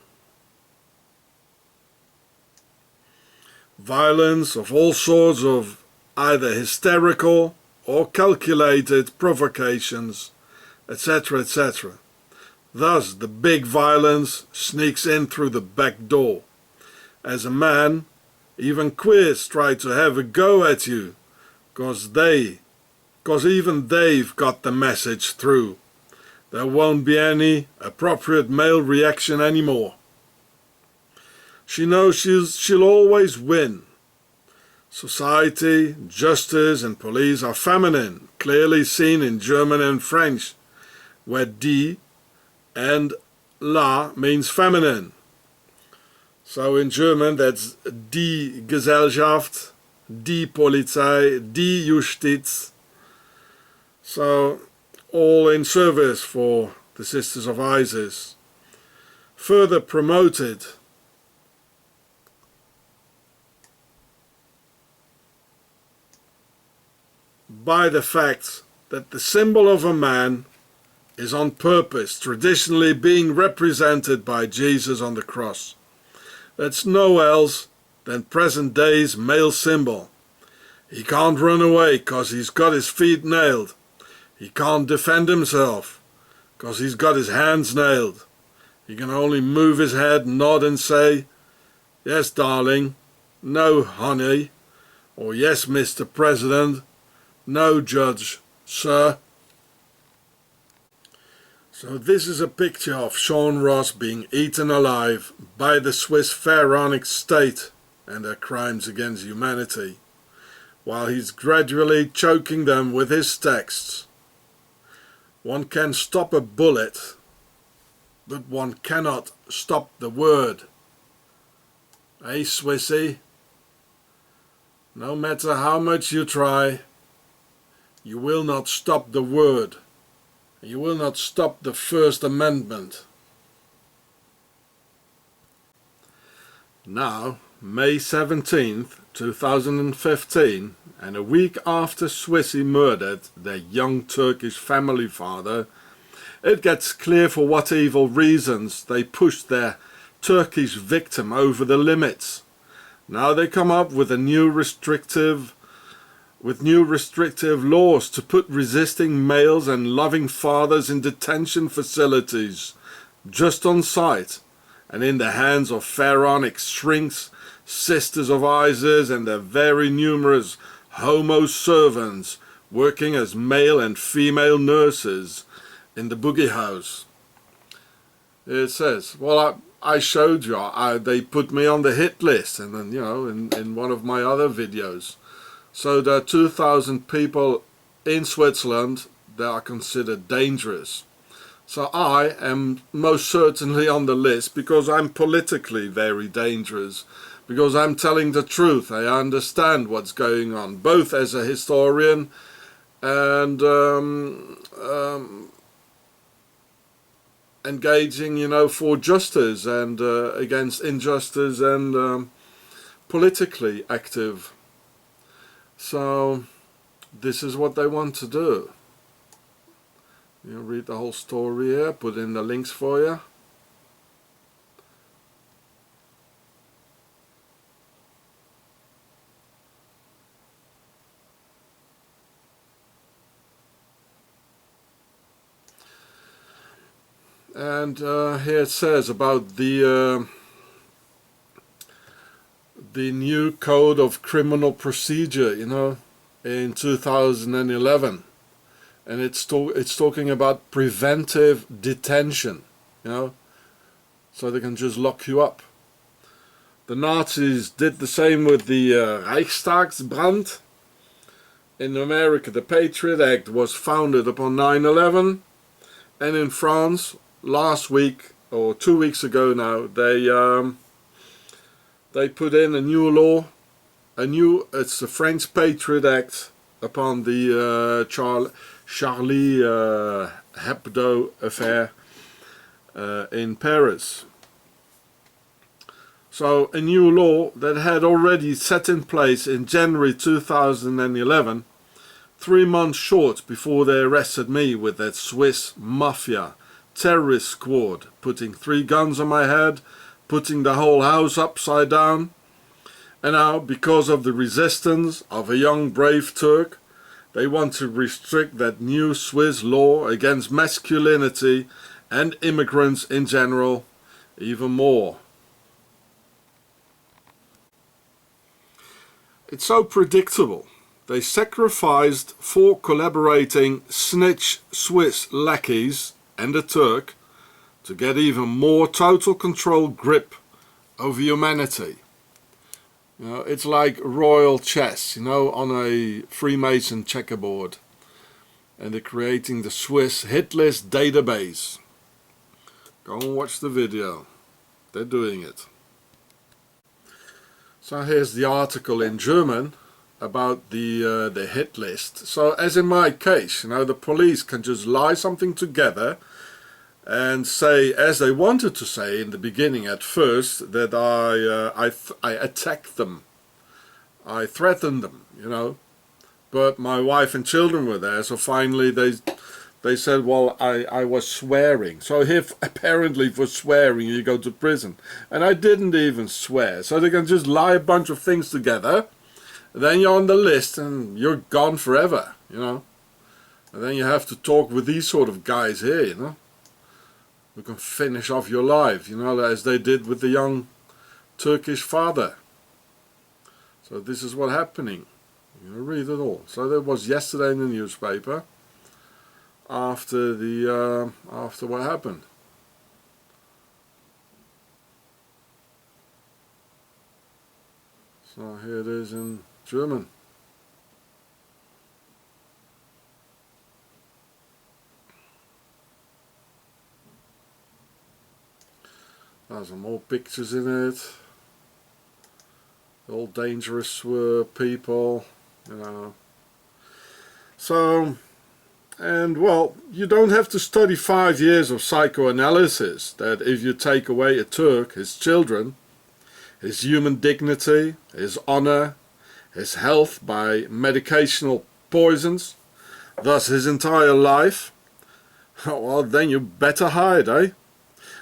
violence of all sorts of either hysterical or calculated provocations, etc., etc. Thus the big violence sneaks in through the back door. As a man, even queers try to have a go at you, cause even they've got the message through. There won't be any appropriate male reaction anymore. She knows she'll always win. Society, justice and police are feminine, clearly seen in German and French, where die and la means feminine. So in German that's die Gesellschaft, die Polizei, die Justiz. So all in service for the Sisters of Isis. Further promoted by the fact that the symbol of a man is on purpose traditionally being represented by Jesus on the cross. That's no else than present day's male symbol. He can't run away because he's got his feet nailed. He can't defend himself because he's got his hands nailed. He can only move his head, nod and say, "Yes, darling," "No, honey," or "Yes, Mr. President," "No, Judge, sir." So this is a picture of Sean Ross being eaten alive by the Swiss pharaonic state and their crimes against humanity, while he's gradually choking them with his texts. One can stop a bullet, but one cannot stop the word. Hey, Swissy, no matter how much you try, you will not stop the word. You will not stop the First Amendment. Now, May 17th, 2015, and a week after Swissy murdered their young Turkish family father, it gets clear for what evil reasons they pushed their Turkish victim over the limits. Now they come up with new restrictive laws to put resisting males and loving fathers in detention facilities, just on sight, and in the hands of pharaonic shrinks, Sisters of Isis, and their very numerous homo servants working as male and female nurses in the boogie house. It says, well, I showed you, they put me on the hit list, and then, you know, in one of my other videos. So there are 2,000 people in Switzerland that are considered dangerous. So I am most certainly on the list because I'm politically very dangerous, because I'm telling the truth. I understand what's going on, both as a historian and engaging, you know, for justice and against injustice, and politically active. So this is what they want to do. You read the whole story here, put in the links for you. And here it says about the new code of criminal procedure, you know, in 2011, and it's talking about preventive detention, you know, so they can just lock you up. The Nazis did the same with the Reichstagsbrand. In America, the Patriot Act was founded upon 9/11, and in France, last week or 2 weeks ago now, they put in a new law, it's the French Patriot Act upon the Charlie Hebdo affair in Paris. So a new law that had already set in place in January 2011, 3 months short before they arrested me with that Swiss mafia terrorist squad, putting 3 guns on my head, putting the whole house upside down. And now, because of the resistance of a young brave Turk, they want to restrict that new Swiss law against masculinity and immigrants in general even more. It's so predictable. They sacrificed 4 collaborating snitch Swiss lackeys and a Turk to get even more total control grip over humanity. You know, it's like royal chess, you know, on a Freemason checkerboard. And they're creating the Swiss hit list database. Go and watch the video. They're doing it. So here's the article in German about the hit list. So as in my case, you know, the police can just lie something together and say, as they wanted to say in the beginning at first, that I attacked them, I threatened them, you know. But my wife and children were there, so finally they said, well, I was swearing. So if apparently for swearing you go to prison. And I didn't even swear. So they can just lie a bunch of things together. Then you're on the list and you're gone forever, you know. And then you have to talk with these sort of guys here, you know. Who can finish off your life, you know, as they did with the young Turkish father. So this is what's happening. You know, read it all. So that was yesterday in the newspaper. After what happened. So here it is in German. There's some more pictures in it. All dangerous people, you know. So. And well, you don't have to study 5 years of psychoanalysis that if you take away a Turk, his children, his human dignity, his honor, his health by medicational poisons, thus his entire life, well then you better hide, eh?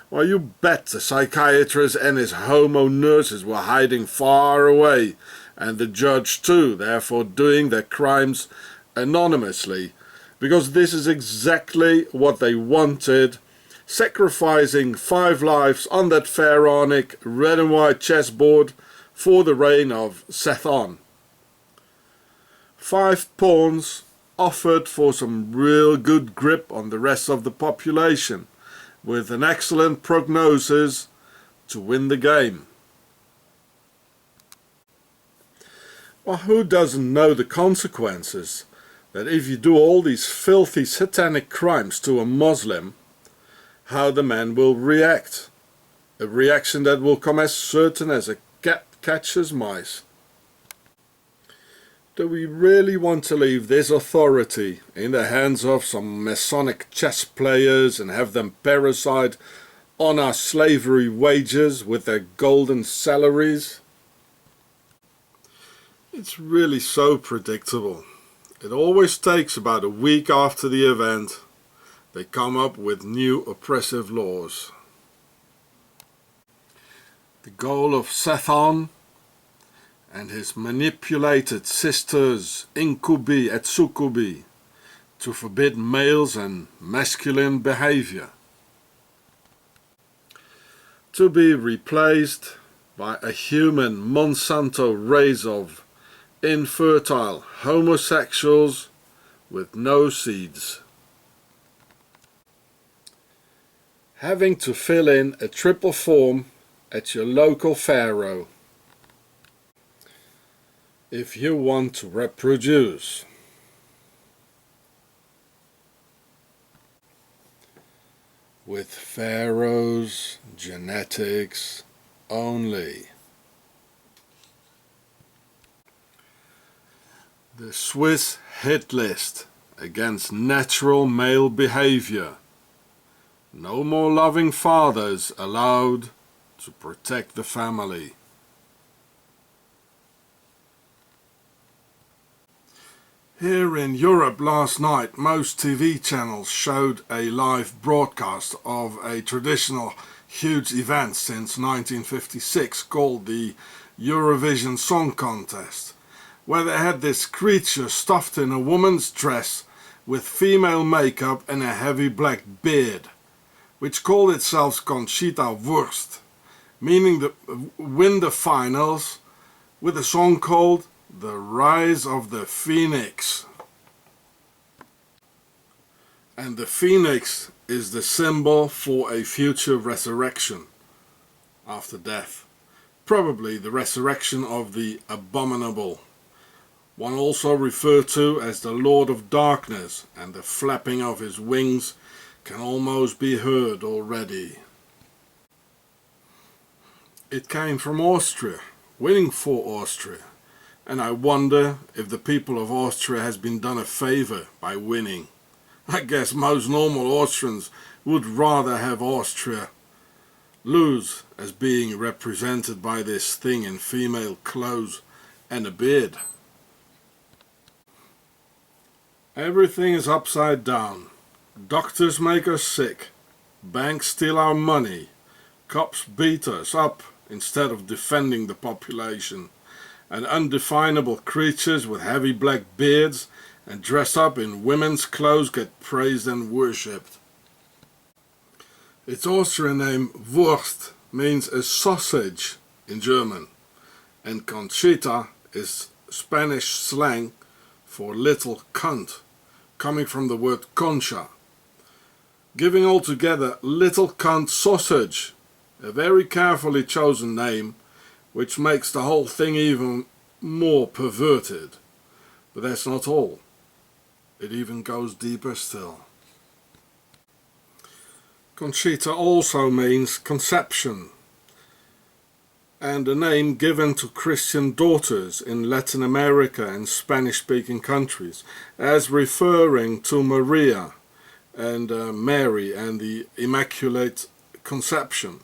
Well, you bet the psychiatrist and his homo nurses were hiding far away, and the judge too, therefore doing their crimes anonymously. Because this is exactly what they wanted, sacrificing 5 lives on that pharaonic red and white chessboard for the reign of Semun. 5 pawns offered for some real good grip on the rest of the population, with an excellent prognosis to win the game. Well, who doesn't know the consequences? That if you do all these filthy satanic crimes to a Muslim, how the man will react. A reaction that will come as certain as a cat catches mice. Do we really want to leave this authority in the hands of some Masonic chess players and have them parasite on our slavery wages with their golden salaries? It's really so predictable. It always takes about a week after the event, they come up with new oppressive laws. The goal of Semun and his manipulated sisters incubi et succubi to forbid males and masculine behavior. To be replaced by a human Monsanto race of infertile homosexuals with no seeds. Having to fill in a triple form at your local pharaoh if you want to reproduce. With pharaoh's genetics only. The Swiss hit list against natural male behavior. No more loving fathers allowed to protect the family. Here in Europe last night, most TV channels showed a live broadcast of a traditional huge event since 1956 called the Eurovision Song Contest, where they had this creature stuffed in a woman's dress with female makeup and a heavy black beard, which called itself Conchita Wurst, meaning to win the finals with a song called The Rise of the Phoenix. And the phoenix is the symbol for a future resurrection after death, probably the resurrection of the abominable, one also referred to as the Lord of Darkness, and the flapping of his wings can almost be heard already. It came from Austria, winning for Austria, and I wonder if the people of Austria has been done a favor by winning. I guess most normal Austrians would rather have Austria lose, as being represented by this thing in female clothes and a beard. Everything is upside down. Doctors make us sick, banks steal our money, cops beat us up instead of defending the population, and undefinable creatures with heavy black beards and dressed up in women's clothes get praised and worshipped. Its Austrian name Wurst means a sausage in German, and Conchita is Spanish slang for little cunt, coming from the word concha, giving altogether little cunt sausage, a very carefully chosen name which makes the whole thing even more perverted. But that's not all. It even goes deeper still. Conchita also means conception, and a name given to Christian daughters in Latin America and Spanish-speaking countries, as referring to Maria and Mary and the Immaculate Conception,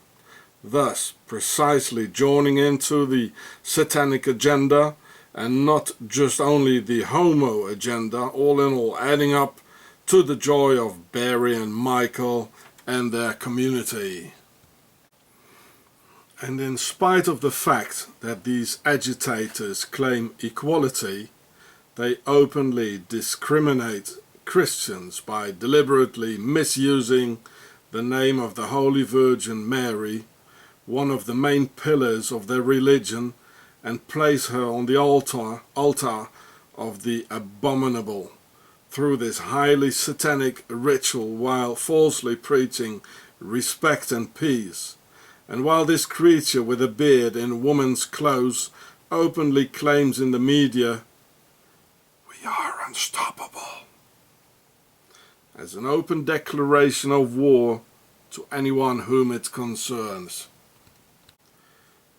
thus precisely joining into the satanic agenda, and not just only the homo agenda, all in all adding up to the joy of Barry and Michael and their community. And in spite of the fact that these agitators claim equality, they openly discriminate Christians by deliberately misusing the name of the Holy Virgin Mary, one of the main pillars of their religion, and place her on the altar of the abominable through this highly satanic ritual, while falsely preaching respect and peace. And while this creature with a beard in woman's clothes openly claims in the media, "We are unstoppable," as an open declaration of war to anyone whom it concerns.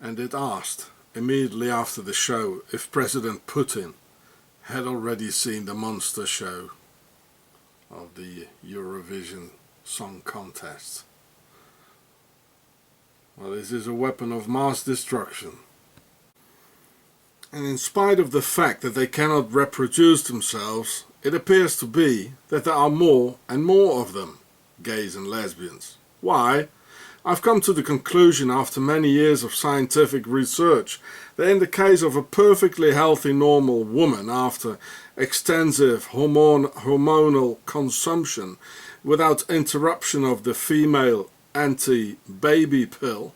And it asked, immediately after the show, if President Putin had already seen the monster show of the Eurovision Song Contest. Well, this is a weapon of mass destruction. And in spite of the fact that they cannot reproduce themselves, it appears to be that there are more and more of them, gays and lesbians. Why? I've come to the conclusion after many years of scientific research that in the case of a perfectly healthy normal woman, after extensive hormonal consumption without interruption of the female anti-baby pill,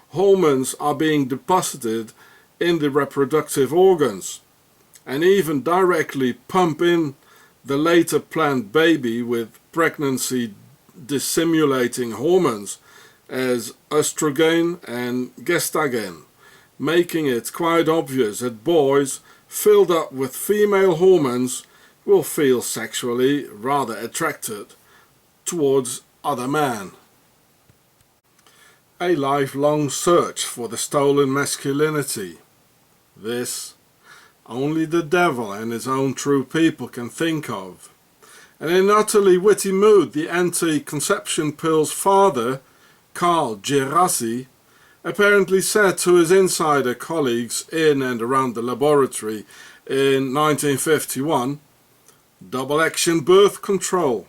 hormones are being deposited in the reproductive organs and even directly pump in the later planned baby with pregnancy dissimulating hormones as estrogen and gestagen, making it quite obvious that boys filled up with female hormones will feel sexually rather attracted towards other men. A lifelong search for the stolen masculinity. This only the devil and his own true people can think of. And in an utterly witty mood, the anti-conception pill's father, Karl Gerassi, apparently said to his insider colleagues in and around the laboratory in 1951, "Double-action birth control.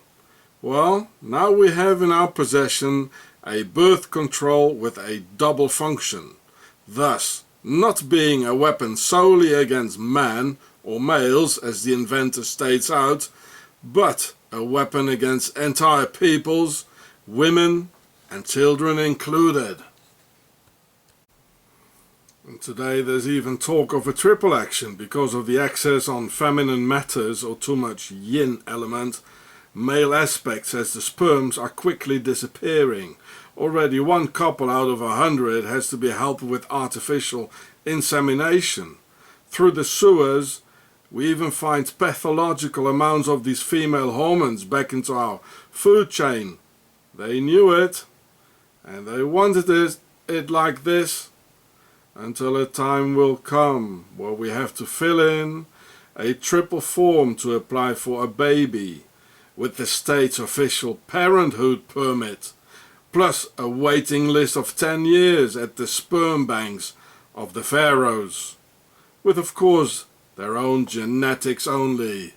Well, now we have in our possession a birth control with a double function, thus not being a weapon solely against men or males, as the inventor states out, but a weapon against entire peoples, women and children included." And today there's even talk of a triple action because of the excess on feminine matters or too much yin element, male aspects, as the sperms are quickly disappearing. Already one couple out of 100 has to be helped with artificial insemination. Through the sewers we even find pathological amounts of these female hormones back into our food chain. They knew it, and they wanted it like this. until a time will come where we have to fill in a triple form to apply for a baby with the state's official parenthood permit, plus a waiting list of 10 years at the sperm banks of the pharaohs, with of course their own genetics only.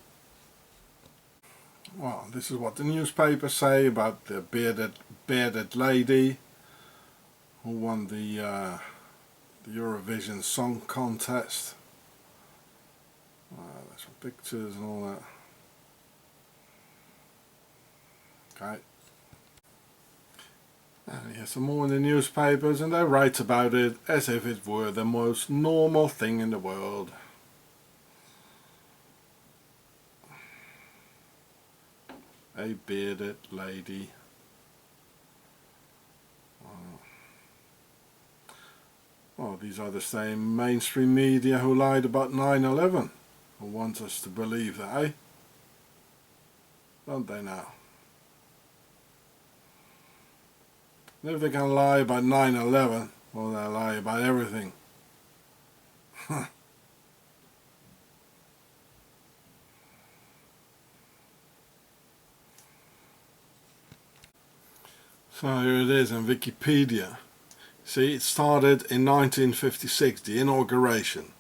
Well, this is what the newspapers say about the bearded lady who won the Eurovision Song Contest. There's some pictures and all that. Okay. And here's some more in the newspapers, and they write about it as if it were the most normal thing in the world. A bearded lady. Well, these are the same mainstream media who lied about 9/11, who want us to believe that, eh? Don't they now? And if they can lie about 9/11, well, they'll lie about everything. So here it is in Wikipedia. See, it started in 1956, the inauguration.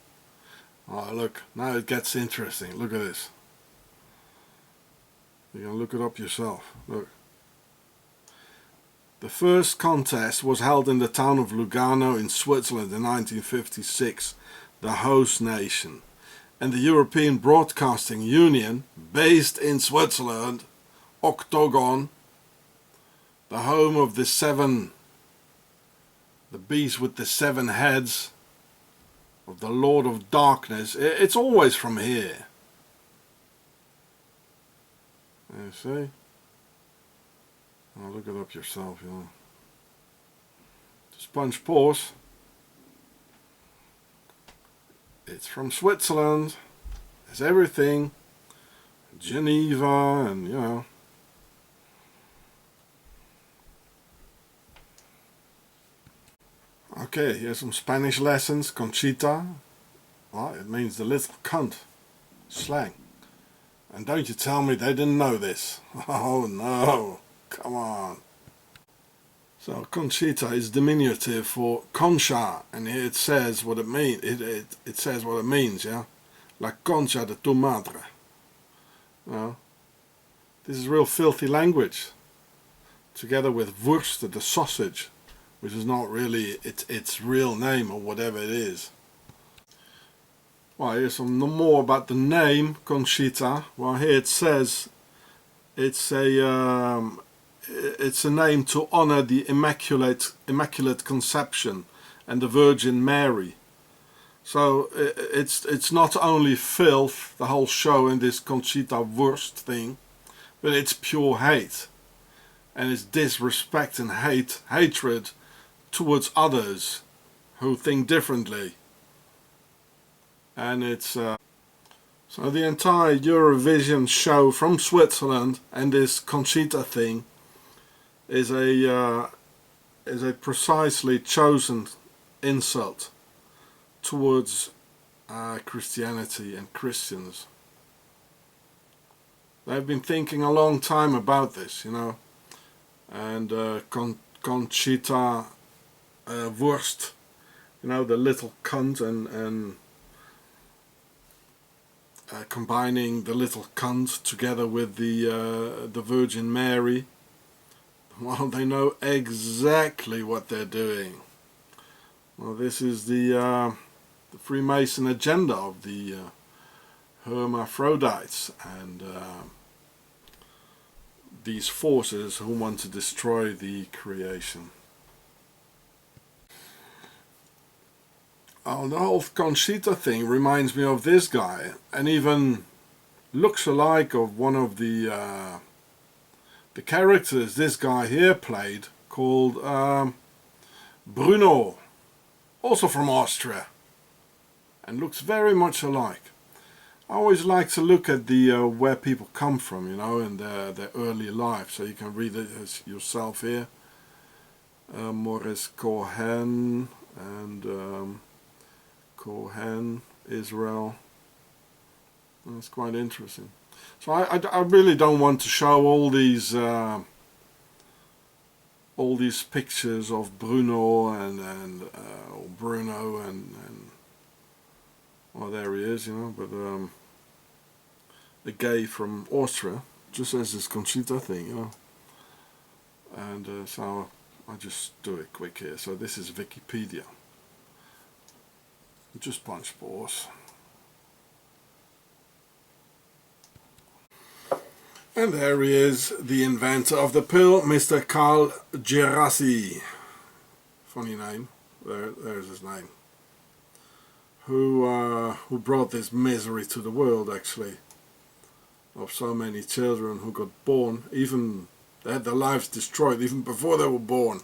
Oh, look, now it gets interesting. Look at this. You can look it up yourself. Look. The first contest was held in the town of Lugano in Switzerland in 1956, the host nation. And the European Broadcasting Union, based in Switzerland, Octagon, the home of the beast with the 7 heads, of the Lord of Darkness. It's always from here. You see? Look it up yourself, you know. Sponge pause. It's from Switzerland. It's everything. Geneva and, you know. Okay, here's some Spanish lessons. Conchita. Well, it means the little cunt. Slang. And don't you tell me they didn't know this. Oh no. Come on. So Conchita is diminutive for Concha, and here it says what it means. It says what it means, yeah. La concha de tu madre. Well, this is real filthy language. Together with Wurst, the sausage, which is not really its real name or whatever it is. Well, here's some more about the name Conchita. Well, here it says it's a name to honor the Immaculate Conception and the Virgin Mary. So it's not only filth, the whole show in this Conchita Wurst thing, but it's pure hate. And it's disrespect and hatred towards others who think differently. And it's so the entire Eurovision show from Switzerland and this Conchita thing is a precisely chosen insult towards Christianity and Christians. They've been thinking a long time about this, you know, and Conchita Wurst, you know, the little cunt, and combining the little cunt together with the Virgin Mary. Well, they know exactly what they're doing. Well, this is the Freemason agenda of the hermaphrodites and these forces who want to destroy the creation. Oh, the whole Conchita thing reminds me of this guy, and even looks alike of one of the characters this guy here played, called Bruno, also from Austria, and looks very much alike. I always like to look at the where people come from, you know, and their early life, so you can read it yourself here. Maurice Cohen and Kohen, Israel. That's quite interesting. So I really don't want to show all these pictures of Bruno and Bruno and well, there he is, you know, but a gay from Austria, just as this Conchita thing, you know. And so I'll just do it quick here. So this is Wikipedia. Just punch pause. And there he is, the inventor of the pill, Mr. Karl Gerassi. Funny name. There's his name. Who brought this misery to the world, actually, of so many children who got born, even they had their lives destroyed even before they were born,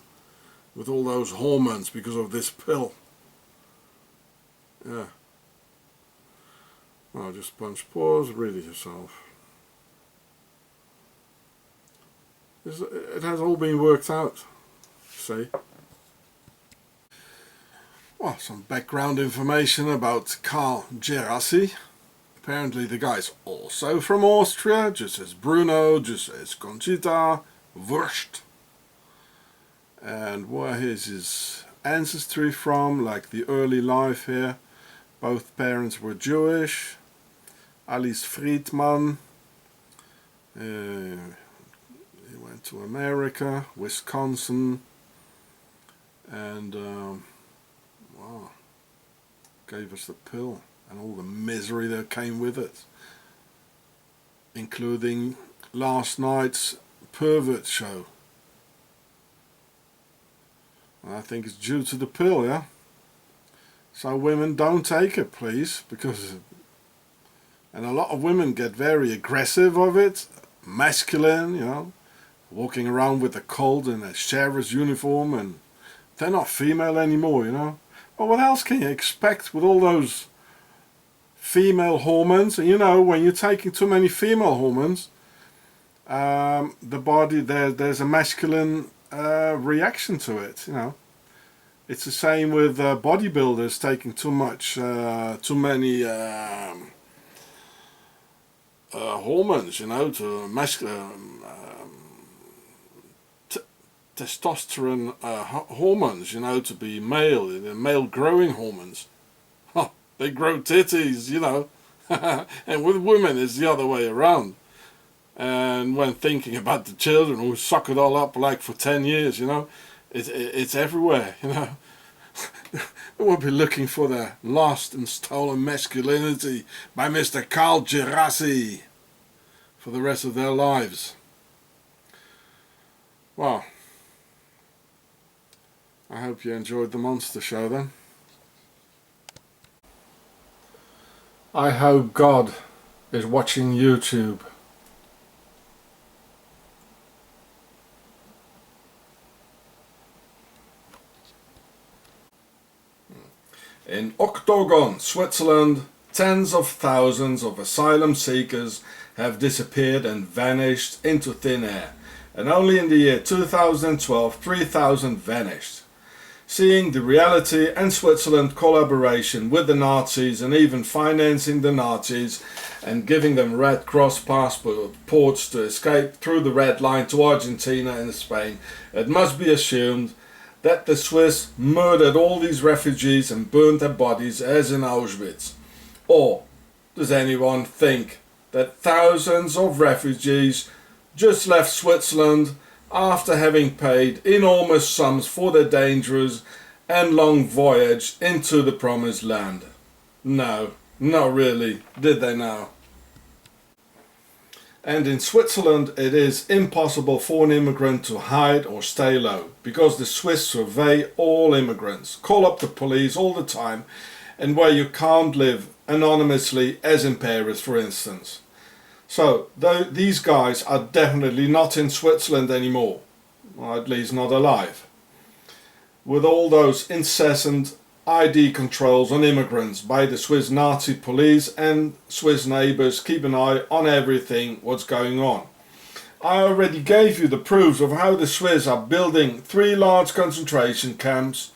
with all those hormones because of this pill. Yeah. Well, just punch pause, read it yourself. It has all been worked out, see. Well, some background information about Karl Gerassi. Apparently the guy's also from Austria, just as Bruno, just as Conchita, Wurst. And where is his ancestry from, like the early life here. Both parents were Jewish. Alice Friedman. He went to America, Wisconsin. And wow, gave us the pill and all the misery that came with it, including last night's pervert show. And I think it's due to the pill, yeah? So women, don't take it, please, because... And a lot of women get very aggressive of it, masculine, you know, walking around with a colt in a sheriff's uniform, and they're not female anymore, you know. Well, what else can you expect with all those female hormones? And you know, when you're taking too many female hormones, the body, there's a masculine reaction to it, you know. It's the same with bodybuilders taking too many hormones, you know, to masculine testosterone hormones, you know, to be male, the male growing hormones. Huh, they grow titties, you know. And with women it's the other way around. And when thinking about the children who suck it all up like for 10 years, you know, it's everywhere, you know. They will be looking for their lost and stolen masculinity by Mr. Karl Gerassi for the rest of their lives. Well, I hope you enjoyed the monster show then. I hope God is watching YouTube. In Octagon, Switzerland, tens of thousands of asylum seekers have disappeared and vanished into thin air. And only in the year 2012, 3,000 vanished. Seeing the reality and Switzerland's collaboration with the Nazis and even financing the Nazis and giving them Red Cross passports to escape through the Red Line to Argentina and Spain, it must be assumed that the Swiss murdered all these refugees and burned their bodies as in Auschwitz. Or does anyone think that thousands of refugees just left Switzerland after having paid enormous sums for their dangerous and long voyage into the promised land? No, not really, did they now? And in Switzerland it is impossible for an immigrant to hide or stay low, because the Swiss survey all immigrants, call up the police all the time, and where you can't live anonymously, as in Paris for instance. So these guys are definitely not in Switzerland anymore, or at least not alive. With all those incessant ID controls on immigrants by the Swiss Nazi police, and Swiss neighbours keep an eye on everything what's going on. I already gave you the proofs of how the Swiss are building 3 large concentration camps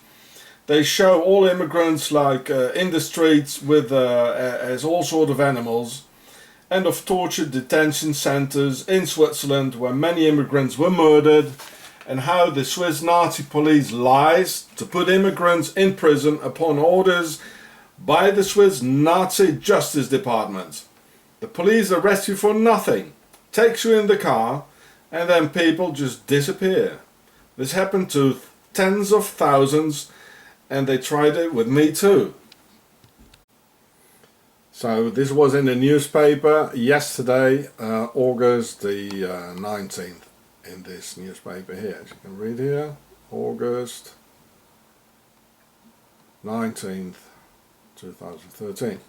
They show all immigrants like in the streets with as all sort of animals, and of tortured detention centers in Switzerland where many immigrants were murdered, and how the Swiss Nazi police lies to put immigrants in prison upon orders by the Swiss Nazi Justice Department. The police arrest you for nothing, takes you in the car, and then people just disappear. This happened to tens of thousands, and they tried it with me too. So this was in the newspaper yesterday, August the 19th, in this newspaper here. As you can read here, August 19th, 2013.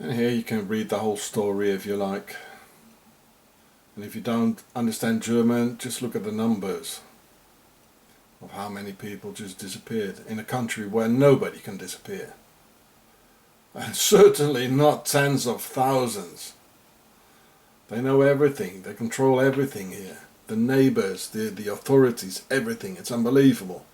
And here you can read the whole story if you like. And if you don't understand German, just look at the numbers of how many people just disappeared in a country where nobody can disappear. And certainly not tens of thousands. They know everything, they control everything here. The neighbors, the authorities, everything. It's unbelievable.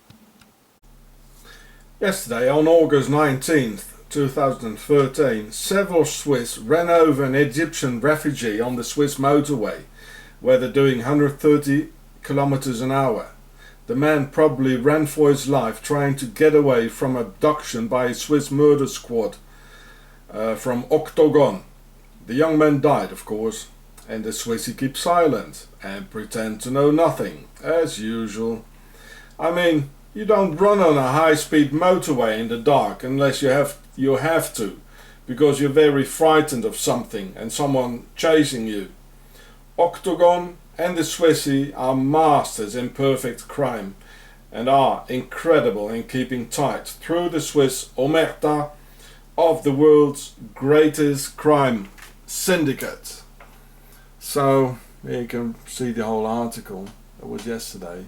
Yesterday, on August 19th, 2013, several Swiss ran over an Egyptian refugee on the Swiss motorway, where they're doing 130 kilometers an hour. The man probably ran for his life trying to get away from abduction by a Swiss murder squad from Octagon. The young man died, of course, and the Swissie keep silent and pretend to know nothing, as usual. I mean, you don't run on a high-speed motorway in the dark unless you have to, because you're very frightened of something and someone chasing you. Octagon and the Swissie are masters in perfect crime and are incredible in keeping tight through the Swiss omerta of the world's greatest crime syndicate. So here you can see the whole article. It was yesterday.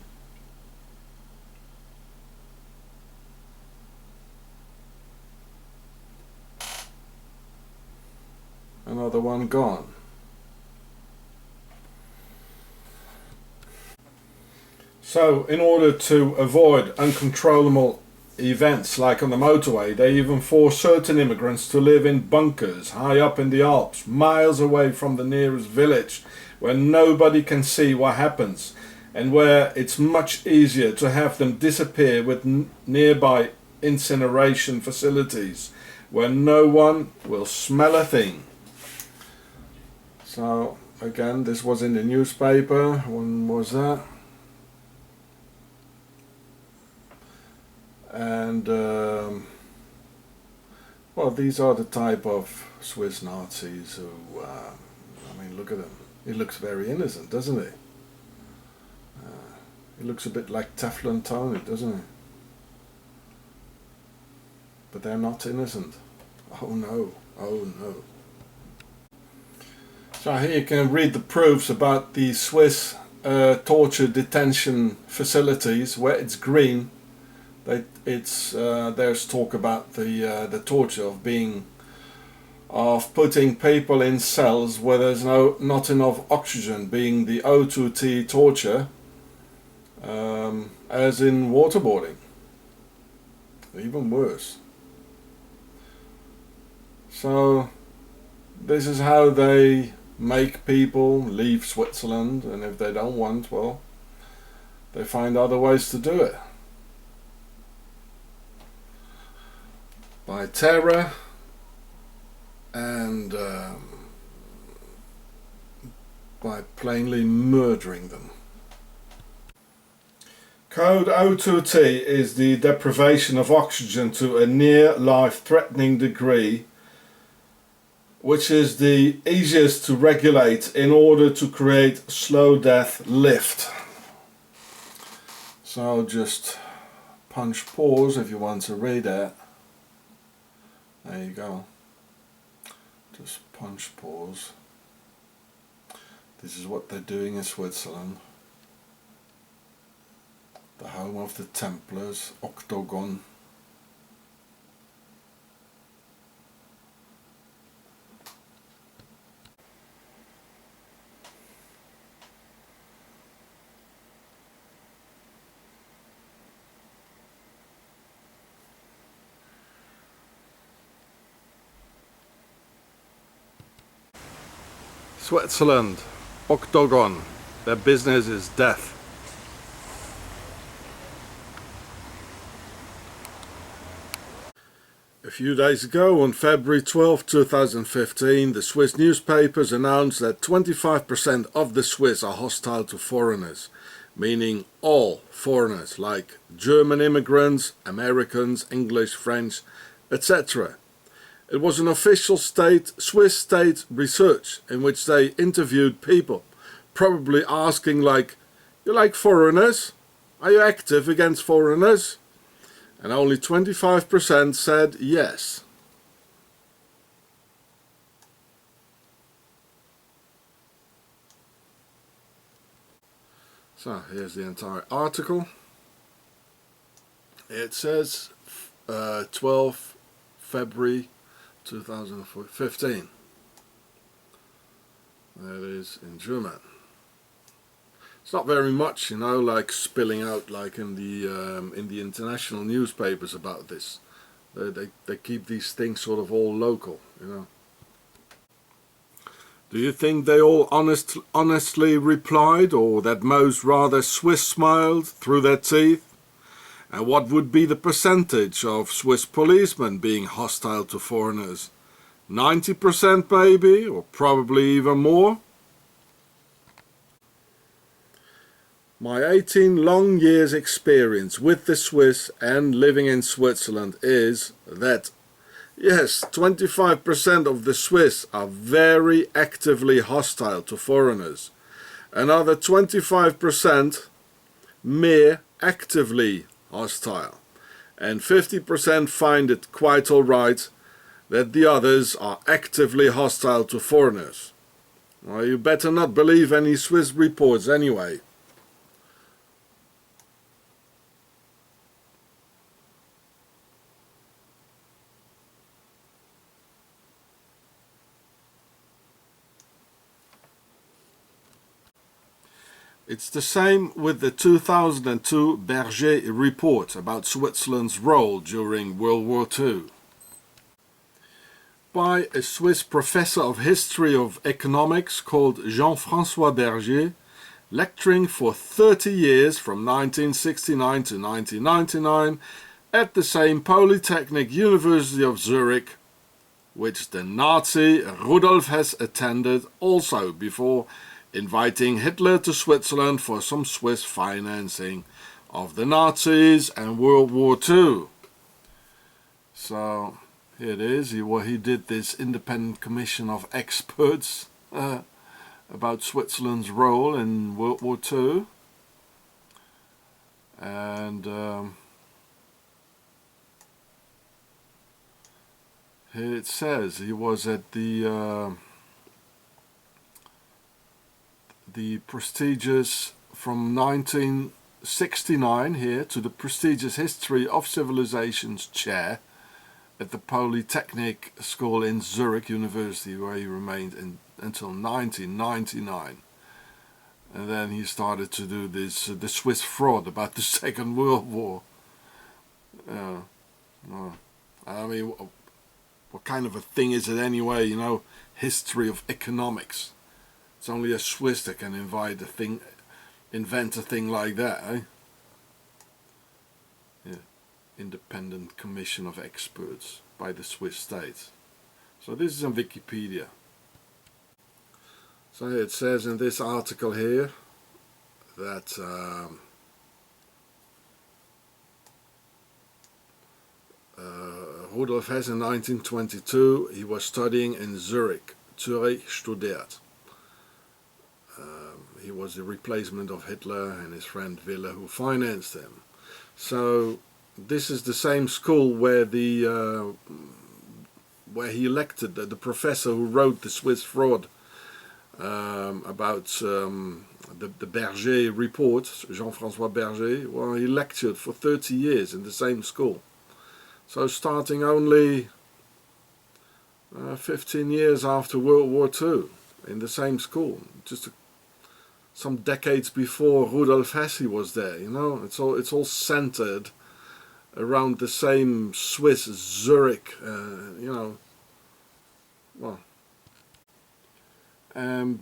Another one gone. So in order to avoid uncontrollable events like on the motorway, they even force certain immigrants to live in bunkers high up in the Alps, miles away from the nearest village, where nobody can see what happens, and where it's much easier to have them disappear with nearby incineration facilities, where no one will smell a thing. So again, this was in the newspaper. When was that? And well, these are the type of Swiss Nazis who, I mean, look at him. He looks very innocent, doesn't he? He looks a bit like Teflon Tony, doesn't he? But they're not innocent. Oh no, oh no. So here you can read the proofs about the Swiss torture detention facilities where it's green. There's talk about the torture of putting people in cells where there's not enough oxygen, being the O2T torture, as in waterboarding. Even worse. So this is how they make people leave Switzerland, and if they don't want, well, they find other ways to do it. By terror and by plainly murdering them. Code O2T is the deprivation of oxygen to a near life-threatening degree, which is the easiest to regulate in order to create slow death lift. So just punch pause if you want to read it. There you go. Just punch pause. This is what they're doing in Switzerland. The home of the Templars, Octagon. Switzerland, Octagon, their business is death. A few days ago, on February 12, 2015, the Swiss newspapers announced that 25% of the Swiss are hostile to foreigners, meaning all foreigners like German immigrants, Americans, English, French, etc. It was an official Swiss state research in which they interviewed people, probably asking like, "You like foreigners? Are you active against foreigners?" And only 25% said yes. So here's the entire article. It says 12 February 2015. That is in German. It's not very much, you know, like spilling out like in the international newspapers about this. They keep these things sort of all local, you know. Do you think they all honestly replied, or that most rather Swiss smiled through their teeth? And what would be the percentage of Swiss policemen being hostile to foreigners? 90% maybe, or probably even more? My 18 long years experience with the Swiss and living in Switzerland is that, yes, 25% of the Swiss are very actively hostile to foreigners. Another 25% mere actively hostile. And 50% find it quite alright that the others are actively hostile to foreigners. Well, you better not believe any Swiss reports anyway. It's the same with the 2002 Berger report about Switzerland's role during World War II. By a Swiss professor of history of economics called Jean-François Berger, lecturing for 30 years from 1969 to 1999 at the same Polytechnic University of Zurich, which the Nazi Rudolf Hess attended also before inviting Hitler to Switzerland for some Swiss financing of the Nazis and World War II. So here it is. He did this independent commission of experts about Switzerland's role in World War II. And here it says he was at the prestigious, from 1969 here, to the prestigious History of Civilizations chair at the Polytechnic School in Zurich University, where he remained until 1999. And then he started to do this, the Swiss fraud about the Second World War. I mean, what kind of a thing is it anyway, you know, history of economics? It's only a Swiss that can invent a thing like that, eh? Yeah. Independent commission of experts by the Swiss state. So this is on Wikipedia. So it says in this article here that Rudolf Hess in 1922, he was studying in Zurich studiert. He was the replacement of Hitler and his friend Wille, who financed him. So this is the same school where he elected the professor who wrote the Swiss fraud about the Berger report, Jean-François Berger. Well, he lectured for 30 years in the same school. So starting only 15 years after World War II in the same school, just some decades before Rudolf Hess was there, you know. It's all centered around the same Swiss Zurich, you know. Well,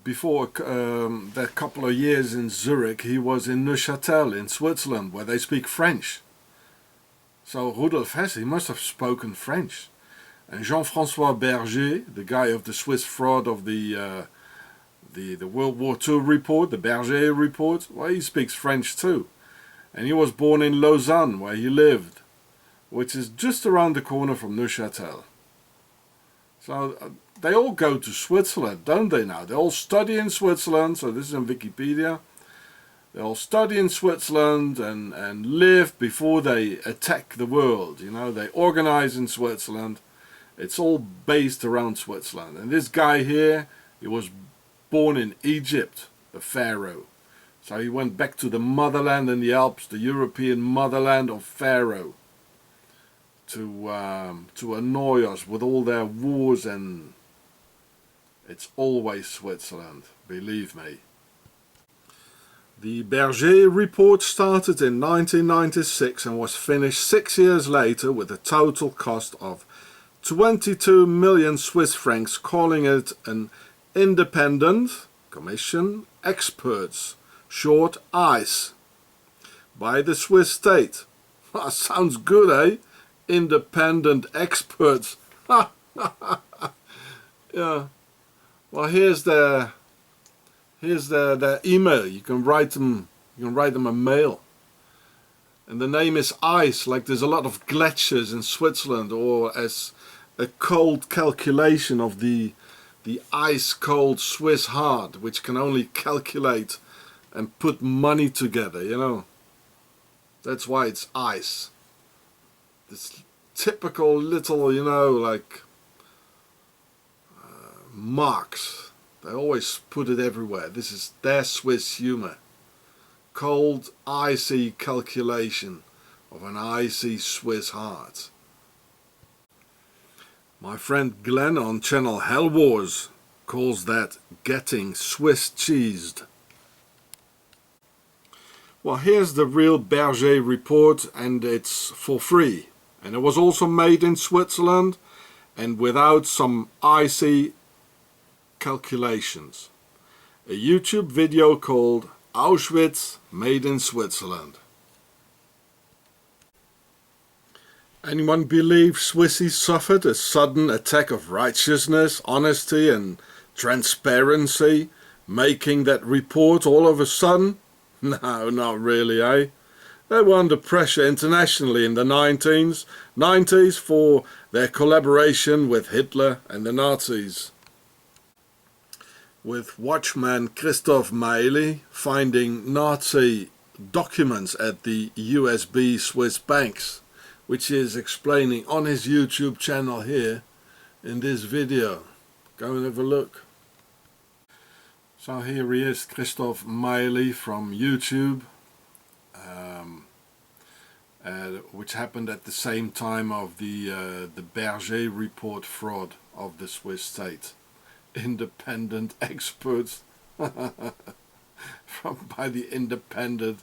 before that couple of years in Zurich, he was in Neuchâtel in Switzerland, where they speak French. So Rudolf Hess, he must have spoken French. And Jean-François Berger, the guy of the Swiss fraud of the World War II report, the Berger report, well, he speaks French too. And he was born in Lausanne, where he lived, which is just around the corner from Neuchâtel. So they all go to Switzerland, don't they now? They all study in Switzerland, so this is in Wikipedia. They all study in Switzerland and live before they attack the world. You know, they organize in Switzerland. It's all based around Switzerland. And this guy here, he was born in Egypt, the Pharaoh. So he went back to the motherland in the Alps, the European motherland of Pharaoh, to annoy us with all their wars, and it's always Switzerland, believe me. The Berger report started in 1996 and was finished 6 years later with a total cost of 22 million Swiss francs, calling it an independent commission experts, short ICE, by the Swiss state. Sounds good, eh? Independent experts. Yeah. Well, here's their email. You can write them a mail. And the name is ICE, like there's a lot of glaciers in Switzerland, or as a cold calculation of the ice cold Swiss heart, which can only calculate and put money together, you know. That's why it's ICE. This typical little, you know, like marks. They always put it everywhere. This is their Swiss humor. Cold, icy calculation of an icy Swiss heart. My friend Glenn on channel Hell Wars calls that getting Swiss cheesed. Well, here's the real Berger report, and it's for free. And it was also made in Switzerland and without some icy calculations. A YouTube video called Auschwitz Made in Switzerland. Anyone believe Swissies suffered a sudden attack of righteousness, honesty and transparency, making that report all of a sudden? No, not really, eh? They were under pressure internationally in the 90s for their collaboration with Hitler and the Nazis. With watchman Christoph Meili finding Nazi documents at the USB Swiss banks, which is explaining on his YouTube channel here in this video. Go and have a look. So here he is, Christoph Meili from YouTube, which happened at the same time of the Berger report fraud of the Swiss state. Independent experts by the independent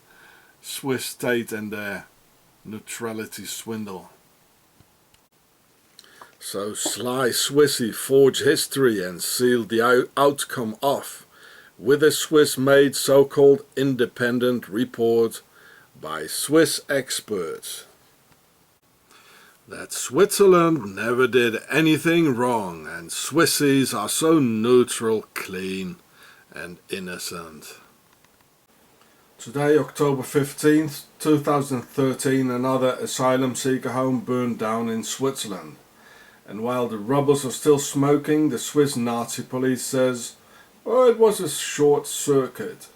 Swiss state and their neutrality swindle. So sly Swissy forged history and sealed the outcome off with a Swiss-made so-called independent report by Swiss experts that Switzerland never did anything wrong and Swissies are so neutral, clean and innocent. Today, October 15th, 2013, another asylum seeker home burned down in Switzerland. And while the rebels are still smoking, the Swiss Nazi police says, oh, it was a short circuit.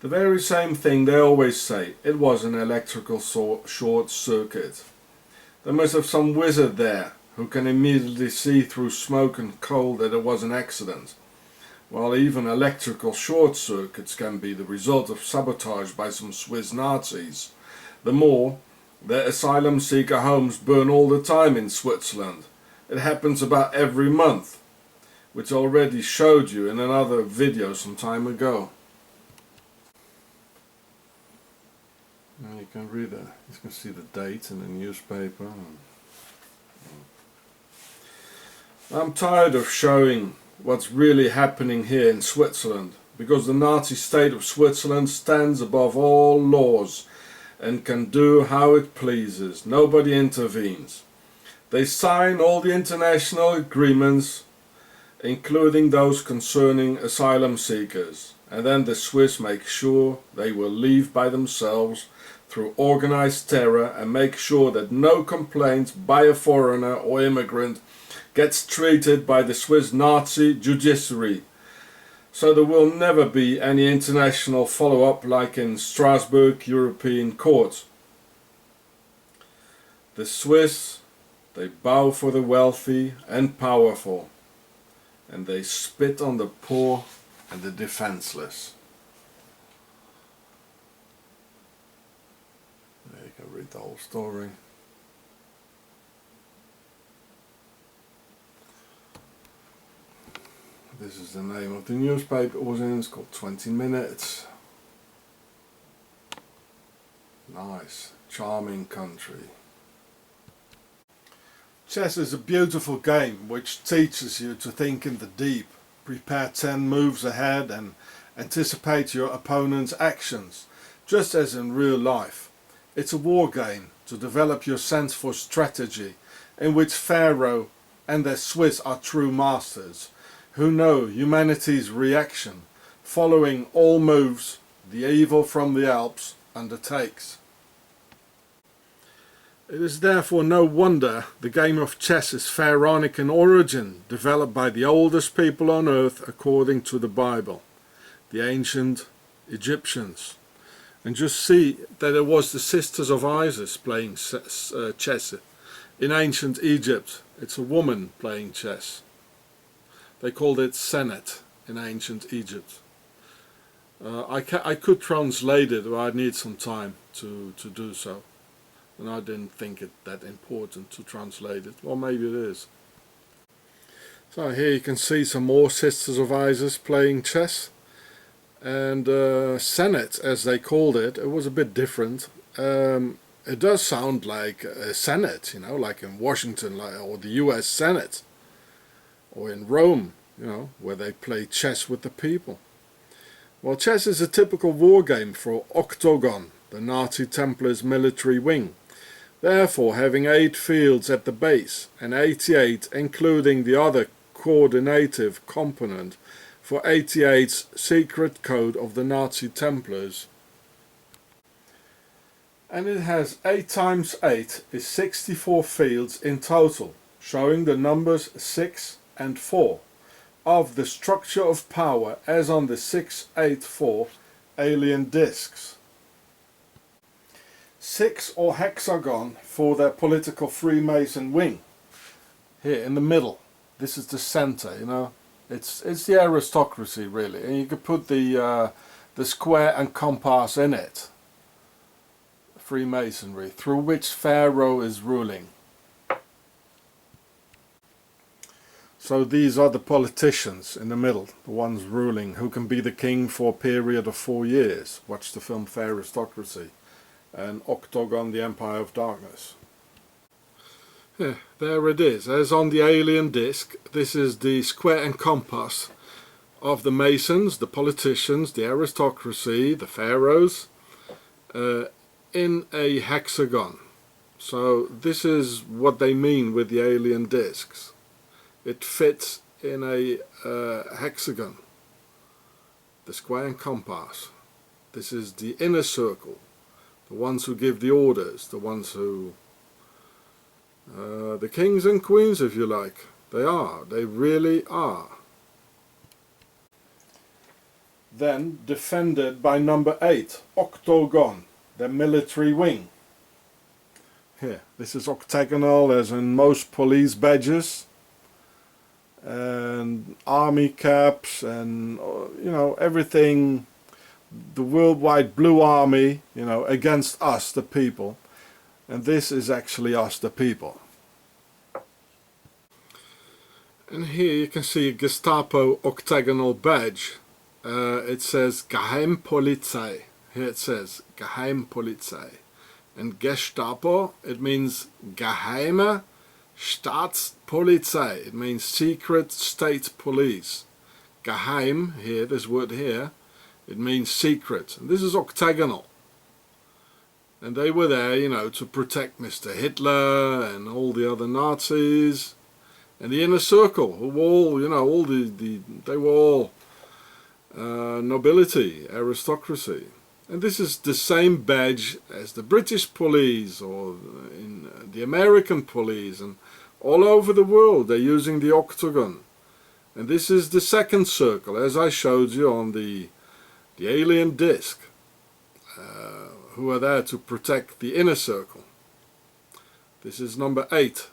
The very same thing they always say, it was an electrical short circuit. They must have some wizard there who can immediately see through smoke and coal that it was an accident. While even electrical short circuits can be the result of sabotage by some Swiss Nazis. The more, their asylum seeker homes burn all the time in Switzerland. It happens about every month, which I already showed you in another video some time ago. Now you can read that. You can see the date in the newspaper. I'm tired of showing what's really happening here in Switzerland, because the Nazi state of Switzerland stands above all laws and can do how it pleases. Nobody intervenes. They sign all the international agreements, including those concerning asylum seekers, and then the Swiss make sure they will leave by themselves through organized terror and make sure that no complaint by a foreigner or immigrant gets treated by the Swiss Nazi judiciary. So there will never be any international follow-up like in Strasbourg European Court. The Swiss, they bow for the wealthy and powerful, and they spit on the poor and the defenseless. There you can read the whole story. This is the name of the newspaper it was in. It's called 20 Minutes. Nice, charming country. Chess is a beautiful game which teaches you to think in the deep, prepare 10 moves ahead and anticipate your opponent's actions, just as in real life. It's a war game to develop your sense for strategy, in which Pharaoh and their Swiss are true masters, who know humanity's reaction, following all moves the evil from the Alps undertakes. It is therefore no wonder the game of chess is pharaonic in origin, developed by the oldest people on earth according to the Bible, the ancient Egyptians. And just see that it was the sisters of Isis playing chess. In ancient Egypt, it's a woman playing chess. They called it Senet in ancient Egypt. I could translate it, but I need some time to do so. And I didn't think it that important to translate it. Well, maybe it is. So here you can see some more Sisters of Isis playing chess. And Senet, as they called it, it was a bit different. It does sound like a Senate, you know, like in Washington, or the US Senate. Or in Rome, you know, where they play chess with the people. Well, chess is a typical war game for Octagon, the Nazi Templars' military wing, therefore having 8 fields at the base and 88 including the other coordinative component for 88's secret code of the Nazi Templars. And it has 8 times 8 is 64 fields in total, showing the numbers 6 and 4 of the structure of power as on the 684 alien discs. 6 or hexagon for their political Freemason wing. Here in the middle, this is the center, you know. It's the aristocracy really, and you could put the square and compass in it. Freemasonry, through which Pharaoh is ruling. So these are the politicians in the middle, the ones ruling, who can be the king for a period of 4 years. Watch the film Aristocracy. And Octagon, the Empire of Darkness. Yeah, there it is. As on the alien disc, this is the square and compass of the Masons, the politicians, the aristocracy, the pharaohs, in a hexagon. So this is what they mean with the alien discs. It fits in a hexagon, the square and compass. This is the inner circle, the ones who give the orders, the ones who, the kings and queens if you like. They really are. Then defended by number 8, Octagon, the military wing. Here, this is octagonal as in most police badges. And army caps and you know, everything, the worldwide blue army, you know, against us the people, and this is actually us the people. And here you can see a Gestapo octagonal badge. It says Geheimpolizei. Here it says Geheimpolizei, and Gestapo, it means Geheime Staatspolizei, it means secret state police. Geheim, here, this word here, it means secret. And this is octagonal. And they were there, you know, to protect Mr. Hitler and all the other Nazis. And the inner circle, who were all, you know, all they were all nobility, aristocracy. And this is the same badge as the British police or in the American police, and all over the world they're using the octagon. And this is the second circle, as I showed you on the alien disc, who are there to protect the inner circle. This is number 8.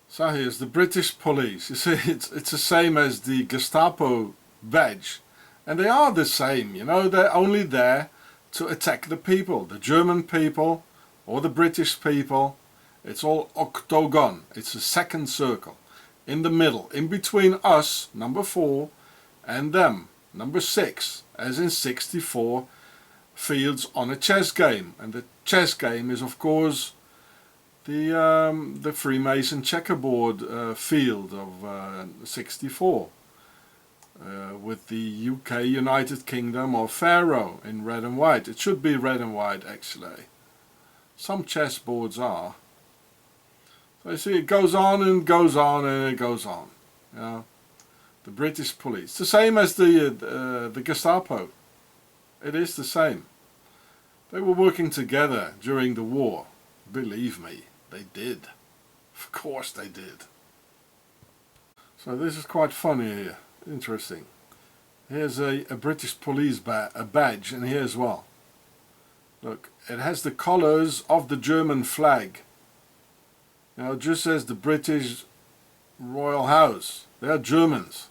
So here's the British police. You see, it's the same as the Gestapo badge. And they are the same, you know, they're only there to attack the people, the German people or the British people. It's all octagon, it's a second circle. In the middle, in between us, number 4, and them, number 6, as in 64 fields on a chess game. And the chess game is, of course, the Freemason checkerboard field of 64. With the UK, United Kingdom or Pharaoh in red and white. It should be red and white actually. Some chessboards are. So you see it goes on and goes on and it goes on. You know? The British police. It's the same as the Gestapo. It is the same. They were working together during the war. Believe me, they did. Of course they did. So this is quite funny here. Interesting. Here's a British police badge, and here as well. Look, it has the colours of the German flag. You know, just as the British Royal House. They are Germans.